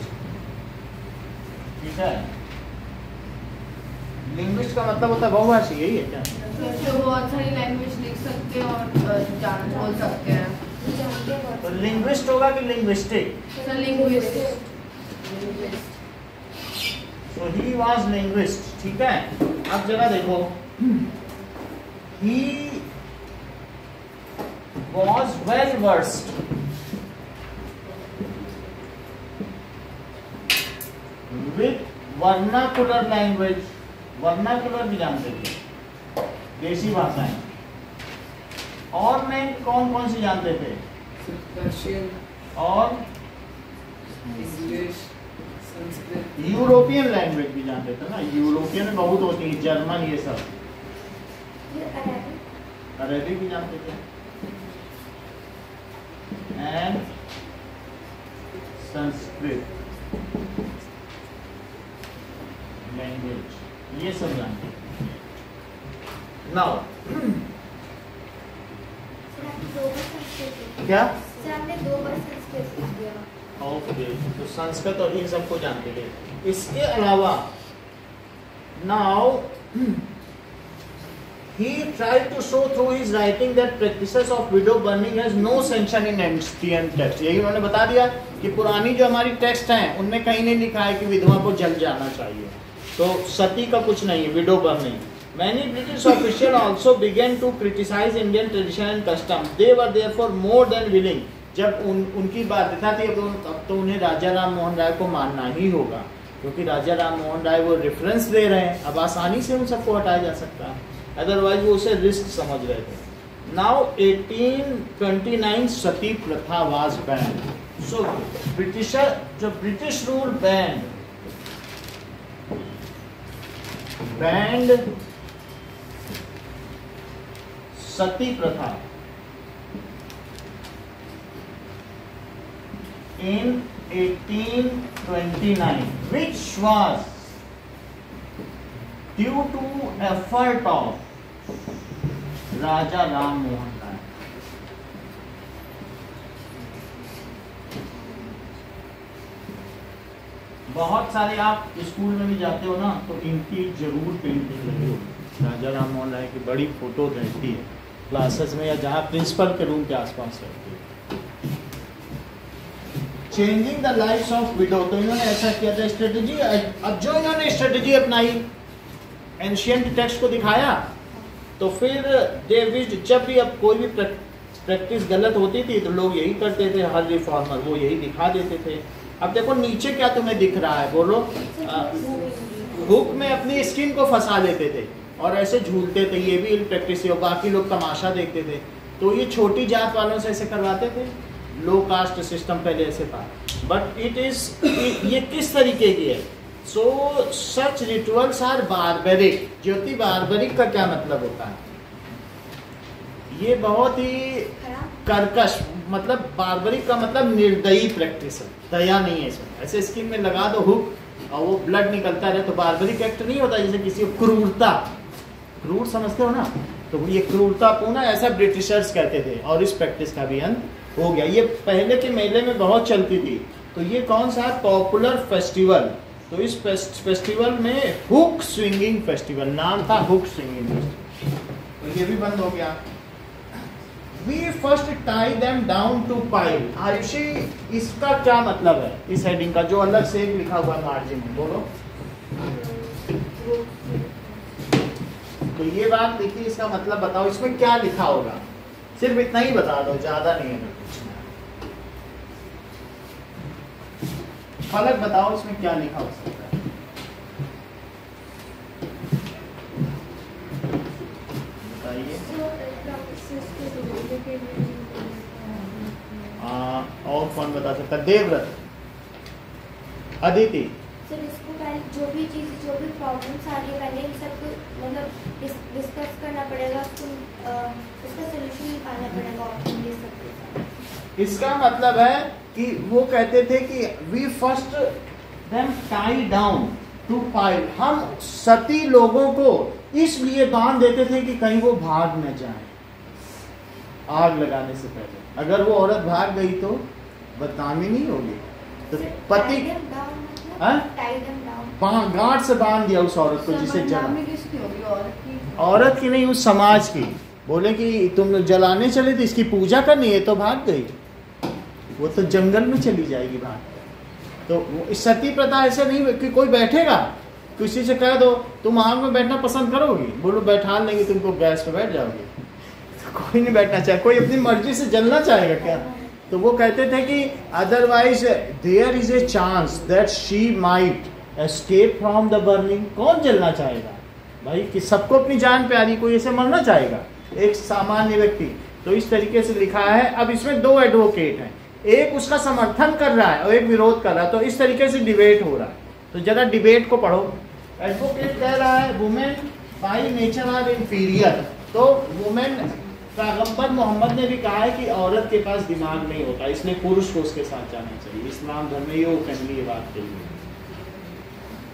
ठीक है। लिंग्विस्ट का मतलब होता है बहुभाषी, यही है क्या? जो बहुत सारी लैंग्वेज लिख सकते हैं और बोल सकते हैं। तो लिंग्विस्ट होगा कि linguistic? Linguist. So he was linguist, ठीक है। अब जरा देखो, he was well versed with vernacular language, vernacular भी जानते थे, देसी भाषाएं। और में कौन कौन सी जानते थे? पर्शियन और इंग्लिश संस्कृत यूरोपियन लैंग्वेज भी जानते थे ना, यूरोपियन में बहुत होती है, जर्मन ये सब, अरेबिक भी जानते थे, एंड संस्कृत लैंग्वेज, ये सब जानते थे। नाउ क्या? ओके, तो संस्कृत और इन सबको जानते थे। इसके अलावा now he tried to show through his writing that practices of widow burning has no sanction in ancient text। यही उन्होंने बता दिया कि पुरानी जो हमारी टेक्स्ट हैं उनमें कहीं नहीं लिखा है कि विधवा को जल जाना चाहिए, तो सती का कुछ नहीं है, window burning. Many British officials also began to criticize Indian tradition and custom. They were therefore more than willing। जब उनकी बाध्यता थी, अब तो उन्हें राजा राम मोहन राय को मानना ही होगा, क्योंकि राजा राम मोहन राय वो रेफरेंस दे रहे हैं, अब आसानी से उन सबको हटाया जा सकता है, अदरवाइज वो उसे रिस्क समझ रहे थे। Now 1829 सती प्रथा was banned। So जो ब्रिटिश रूल banned सती प्रथा in 1829, which was due to effort of राजा राम मोहन राय। बहुत सारे आप स्कूल में भी जाते हो ना, तो इनकी जरूर पेंटिंग लगी हो, राजा राम मोहन राय की बड़ी फोटो रहती है क्लासेस में, या जहाँ प्रिंसिपल के रूम के आसपास रहती है। Changing the lifes of widow, तो इन्होंने ऐसा किया था स्ट्रेटेजी। अब जो इन्होंने स्ट्रेटेजी अपनाई, एंशियंट टेक्स्ट को दिखाया, तो फिर दे विश्ड, जब भी अब कोई भी प्रैक्टिस गलत होती थी तो लोग यही करते थे, हर रिफॉर्मर वो यही दिखा देते थे। अब देखो नीचे क्या तुम्हें दिख रहा है, बोलो। हुक में अपनी स्किन को फंसा लेते थे और ऐसे झूलते थे, ये भी प्रैक्टिस है, बाकी लोग तमाशा देखते थे। तो ये छोटी जात वालों से ऐसे करवाते थे, लो कास्ट सिस्टम पहले ऐसे था, बट इट इज, ये किस तरीके की है? So such rituals are barbaric. Jyoti, barbaric का क्या मतलब होता है? ये बहुत ही कर्कश, मतलब बारबेरिक का मतलब निर्दयी प्रैक्टिस है, दया नहीं है इसमें। ऐसे स्किन में लगा दो हुक और वो ब्लड निकलता रहे, तो बारबेरिक एक्ट नहीं होता। जैसे किसी को क्रूरता, क्रूर समझते हो ना, तो ये क्रूरतापूर्ण, ऐसा ब्रिटिशर्स कहते थे, और इस प्रैक्टिस का भी अंत हो गया। ये पहले के मेले में बहुत चलती थी। तो ये कौन सा है? Popular festival. तो इस फेस्टिवल में हुक स्विंगिंग फेस्टिवल नाम था, हुक स्विंगिंग फेस्टिवल, तो ये भी बंद हो गया। We first tie them down to pile। Ayushi, इसका क्या मतलब है इस हेडिंग का, जो अलग से एक लिखा हुआ मार्जिन में, बोलो। तो ये बात देखिए, इसका मतलब बताओ, इसमें क्या लिखा होगा? सिर्फ इतना ही बता दो, ज्यादा नहीं है। फलक बताओ, इसमें क्या लिखा हो सकता है? बताइए। और कौन बता सकता है? देवव्रत। अदिति सर इसको पहले जो भी प्रॉब्लम्स आ रही है पहले इन सबको मतलब डिस्कस करना पड़ेगा, उसका सोल्यूशन निकालना पड़ेगा ऑप्शन ये सब। इसका मतलब है कि वो कहते थे कि we first them tie down to pile, हम सती लोगों को इसलिए बांध देते थे कि कहीं वो भाग न जाए आग लगाने से पहले। अगर वो औरत भाग गई तो बदनामी नहीं होगी, तो पति गांठ से बांध दिया उस औरत को जिसे जला। किसकी होगी? औरत की नहीं, उस समाज की। बोले कि तुम जलाने चले थे, इसकी पूजा करनी है तो भाग गई, वो तो जंगल में चली जाएगी भाग। तो सती प्रथा ऐसे नहीं कि कोई बैठेगा, किसी से कह दो तुम आग में बैठना पसंद करोगी, बोलो बैठा लेंगे तुमको, गैस पे बैठ जाओगे। तो कोई नहीं बैठना चाहे, कोई अपनी मर्जी से जलना चाहेगा क्या? तो वो कहते थे कि otherwise there is a chance that she might escape from the burning. कौन जलना चाहेगा भाई? कि सबको अपनी जान प्यारी, कोई ऐसे मरना चाहेगा एक सामान्य व्यक्ति? तो इस तरीके से लिखा है। अब इसमें दो एडवोकेट हैं, एक उसका समर्थन कर रहा है और एक विरोध कर रहा है, तो इस तरीके से डिबेट हो रहा है। तो जरा डिबेट को पढ़ो। एडवोकेट कह रहा है women by nature are inferior. तो वुमेन, पैगंबर मोहम्मद ने भी कहा है कि औरत के पास दिमाग नहीं होता, इसलिए पुरुष को उसके साथ जाना चाहिए। इस्लाम धर्म में ये ओपनली ये बात कही है,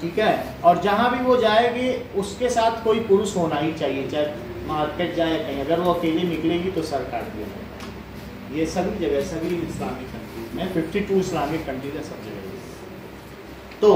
ठीक है। और जहां भी वो जाएगी उसके साथ कोई पुरुष होना ही चाहिए, चाहे मार्केट जाए कहीं, अगर वो अकेली निकलेगी तो सर काट दिया जाएगा। ये सभी जगह, सभी इस्लामिक कंट्रीज में, 52 इस्लामिक कंट्रीज है सब जगह। तो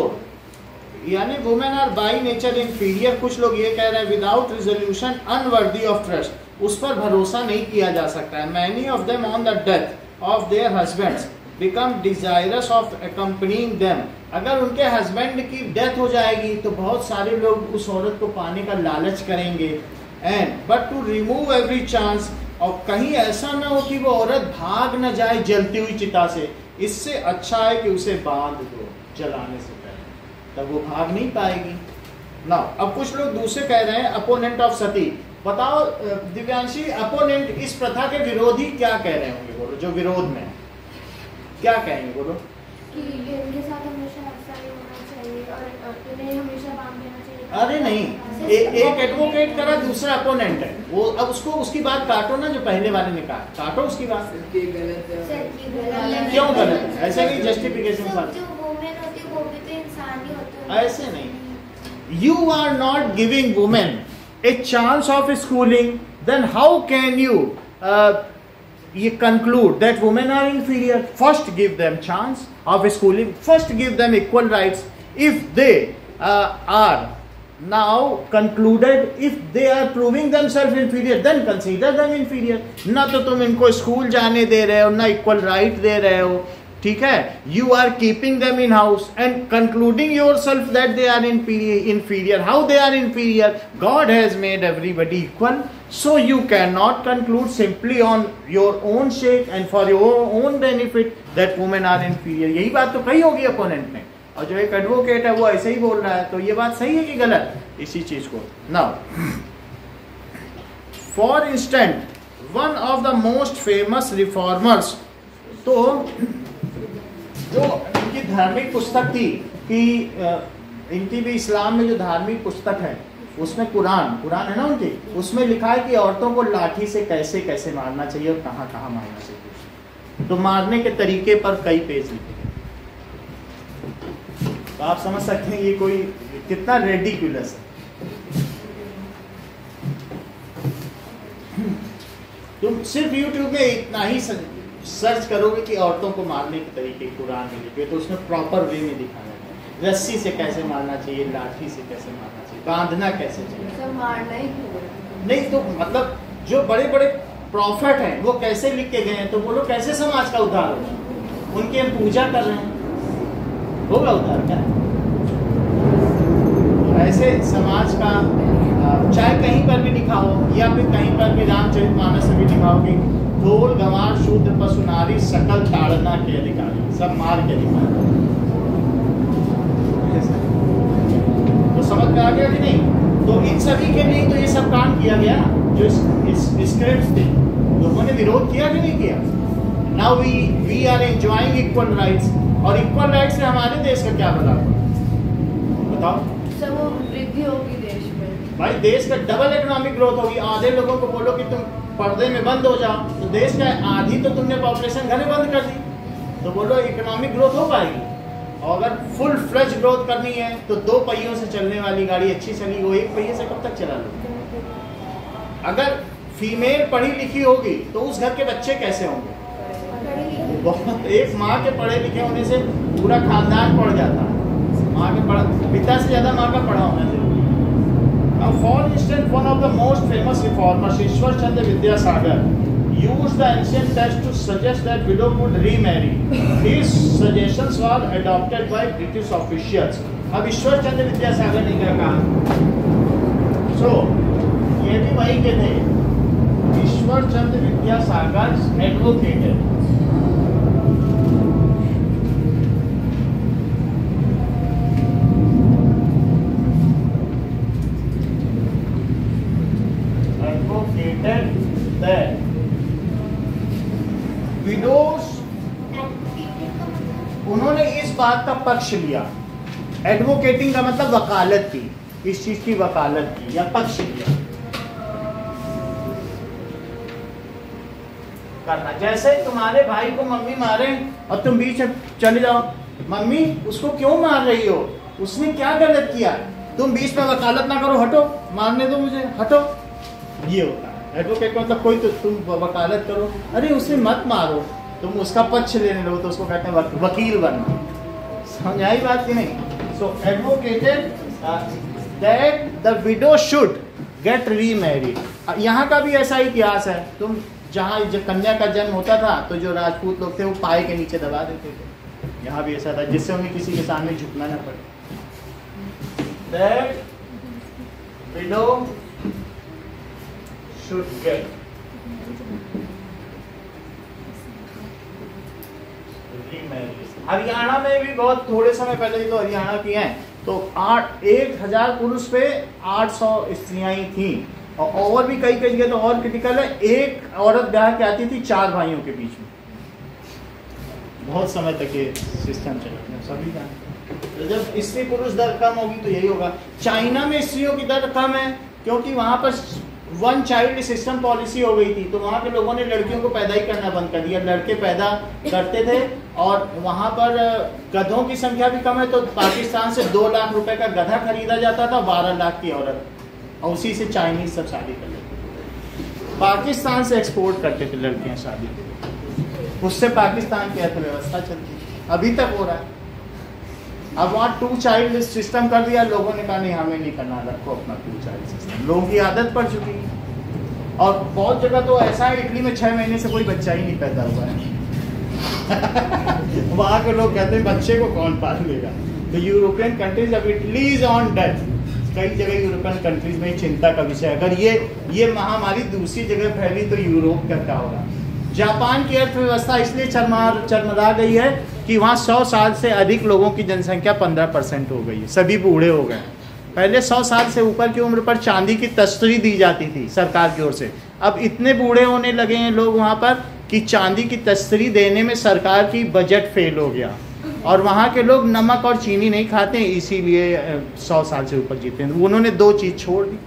यानी women are by nature inferior. कुछ लोग ये कह रहे हैं without resolution unworthy of trust, उस पर भरोसा नहीं किया जा सकता है। Many of them on the death of their husbands become desirous of accompanying them. अगर उनके हस्बैंड की डेथ हो जाएगी तो बहुत सारे लोग उस औरत को पाने का लालच करेंगे। And but to remove every chance, और कहीं ऐसा ना हो कि वो औरत भाग न जाए जलती हुई चिता से, इससे अच्छा है कि उसे बांध दो जलाने से पहले, तब वो भाग नहीं पाएगी ना। अब कुछ लोग दूसरे कह रहे हैं अपोनेंट ऑफ सती। बताओ दिव्यांशी, अपोनेंट इस प्रथा के विरोधी क्या कह रहे होंगे? बोलो, जो विरोध में क्या कहेंगे? बोलो कि इनके साथ हमेशा ऐसा ही होना चाहिए और इन्हें हमेशा बांध देना चाहिए। अरे नहीं, एक एडवोकेट करा, दूसरा अपोनेंट है वो। अब उसको उसकी बात काटो ना, जो पहले वाले ने कहा, काटो उसकी बात। गलत है। क्यों गलत है? ऐसा नहीं, जस्टिफिकेशन साथ जो वुमेन होती है वो भी तो इंसान ही होती है। ऐसे नहीं। You are not giving women a chance of schooling, then how can you conclude that women are inferior? First give them chance of schooling, first give them equal rights. If they are now concluded, if they are proving themselves inferior, then consider them inferior. ना तो तुम इनको school जाने दे रहे हो, ना equal right they रहे हो, ठीक है। You are keeping them in house and concluding yourself that they are inferior. How they are inferior? God has made everybody equal, so you cannot conclude simply on your own sake and for your own benefit that women are inferior. यही बात तो कही होगी opponent ने, और जो एक advocate है वो ऐसे ही बोल रहा है। तो ये बात सही है कि गलत? इसी चीज को now for instant one of the most famous reformers, तो जो इनकी धार्मिक पुस्तक थी कि इनकी भी इस्लाम में जो धार्मिक पुस्तक है उसमें कुरान है ना उनकी, उसमें लिखा है कि औरतों को लाठी से कैसे कैसे मारना चाहिए और कहाँ कहाँ मारना चाहिए। तो मारने के तरीके पर कई पेज लिखे गए। तो आप समझ सकते हैं ये कोई कितना रेडिकुलस है। तुम सिर्फ यूट्यूब में इतना ही सर्च करोगे कि औरतों को मारने के तरीके कुरान में लिखे, तो उसमें प्रॉपर वे में दिखाया है। रस्सी से कैसे मारना चाहिए, लाठी से कैसे मारना चाहिए, बांधना कैसे चाहिए। सब मारना ही नहीं तो मतलब जो बड़े बड़े प्रॉफिट हैं वो कैसे लिख के गए हैं, तो बोलो कैसे समाज का उद्धार होगा? उनकी हम पूजा कर रहे हैं, होगा उद्धार क्या? ऐसे समाज का चाहे कहीं पर भी लिखा हो या फिर कहीं पर भी रामचरितमानस में भी लिखा हो कि ढोल गंवार शूद्र पशु नारी सकल ताड़ना के अधिकारी, सब मार के अधिकारी। तो समझ में आ गया कि नहीं? तो इन सभी के लिए तो ये सब काम किया गया। जो स्क्रिप्ट्स थे लोगों ने विरोध किया कि नहीं किया? Now we are enjoying equal rights, और इक्वल राइट्स से हमारे देश का क्या बदलाव पड़ा बताओ? सर वो वृद्धि होगी देश में। भाई देश का डबल इकोनॉमिक ग्रोथ होगी। आधे लोगों को बोलो कि तुम पर्दे में बंद हो जाओ, तो देश का आधी तो तुमने पॉपुलेशन घरे बंद कर दी, तो बोलो इकोनॉमिक ग्रोथ हो पाएगी? और अगर फुल फ्लेज ग्रोथ करनी है तो 2 पहियों से चलने वाली गाड़ी अच्छी चली, वो 1 पहिए से कब तक चला लो? अगर फीमेल पढ़ी लिखी होगी तो उस घर के बच्चे कैसे होंगे? बहुत, एक माँ के पढ़े लिखे होने से पूरा खानदान पढ़ जाता है। माँ के पिता से ज्यादा माँ का पढ़ा होना जरूरी है। Now, for instance, one of the most famous reformers, Ishwar Chandra Vidyasagar, used the ancient text to suggest that widow could remarry. His suggestions were adopted by British officials. अब ईश्वर चंद्र विद्यासागर ने क्या कहा? So, ये भी वही के थे। Ishwar Chandra Vidyasagar advocated that widows, उन्होंने इस बात का पक्ष लिया। एडवोकेटिंग का मतलब वकालत की, इस चीज की वकालत की या पक्ष लिया करना। जैसे तुम्हारे भाई को मम्मी मारे और तुम बीच में चले जाओ, मम्मी उसको क्यों मार रही हो, उसने क्या गलत किया, तुम बीच में वकालत ना करो, हटो, मारने दो मुझे, हटो। ये होता है एडवोकेट का मतलब। कोई तो तुम वकालत करो, अरे उसे मत मारो, तुम उसका पक्ष लेने लगो, तो उसको कहते हैं वकील बनना। समझ आई बात की नहीं? So advocated that the widow should get remarried. यहाँ का भी ऐसा इतिहास है। तुम जहाँ कन्या का जन्म होता था तो जो राजपूत लोग थे वो पाए के नीचे दबा देते थे। यहाँ भी ऐसा था, जिससे उन्हें किसी के सामने झुकना ना पड़े। That window should get remarried। Haryana में भी बहुत थोड़े समय पहले ही तो हरियाणा की हैं, तो 1000 पुरुष पे 800 स्त्रियां ही थी। और भी कई जगह तो और क्रिटिकल है, एक औरत ब्याह के आती थी 4 भाइयों के बीच में। बहुत समय तक ये सिस्टम चला, सभी का। तो जब स्त्री पुरुष दर कम होगी तो यही होगा। चाइना में स्त्रियों की दर कम है क्योंकि वहां पर 1 चाइल्ड सिस्टम पॉलिसी हो गई थी, तो वहाँ के लोगों ने लड़कियों को पैदा ही करना बंद कर दिया, लड़के पैदा करते थे। और वहाँ पर गधों की संख्या भी कम है, तो पाकिस्तान से 2 लाख रुपए का गधा खरीदा जाता था, 12 लाख की औरत, और उसी से चाइनीज सब शादी कर लेते। पाकिस्तान से एक्सपोर्ट करते थे लड़कियाँ शादी के, उससे पाकिस्तान की अर्थव्यवस्था चलती, अभी तक हो रहा है। अब वहाँ 2 चाइल्ड सिस्टम कर दिया, लोगों ने कहा नहीं हमें नहीं करना, रखो अपना 2 चाइल्ड सिस्टम। लोगों की आदत पड़ चुकी है। और बहुत जगह तो ऐसा है, इटली में 6 महीने से कोई बच्चा ही नहीं पैदा हुआ है। वहाँ के लोग कहते हैं बच्चे को कौन पाल लेगा। तो यूरोपियन कंट्रीज, अब इटली इज ऑन डेथ। कई जगह यूरोपियन कंट्रीज में चिंता का विषय। अगर ये महामारी दूसरी जगह फैली तो यूरोप का क्या होगा। जापान की अर्थव्यवस्था इसलिए चरमरा गई है कि वहाँ 100 साल से अधिक लोगों की जनसंख्या 15% हो गई है, सभी बूढ़े हो गए। पहले 100 साल से ऊपर की उम्र पर चांदी की तस्तरी दी जाती थी सरकार की ओर से, अब इतने बूढ़े होने लगे हैं लोग वहाँ पर कि चांदी की तस्तरी देने में सरकार की बजट फेल हो गया। और वहाँ के लोग नमक और चीनी नहीं खाते, इसीलिए 100 साल से ऊपर जीते हैं। उन्होंने 2 चीज़ छोड़ दी,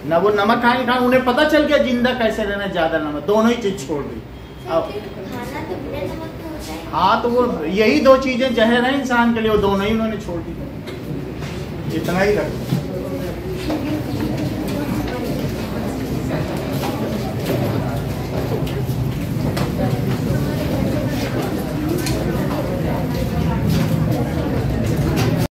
ना वो नमक खाए खा, उन्हें पता चल गया जिंदा कैसे रहना, ज्यादा नमक, दोनों ही चीज छोड़ दी। अब हाँ, तो वो यही 2 चीजें जहर है इंसान के लिए, वो दोनों ही उन्होंने छोड़ दी। इतना ही रखो।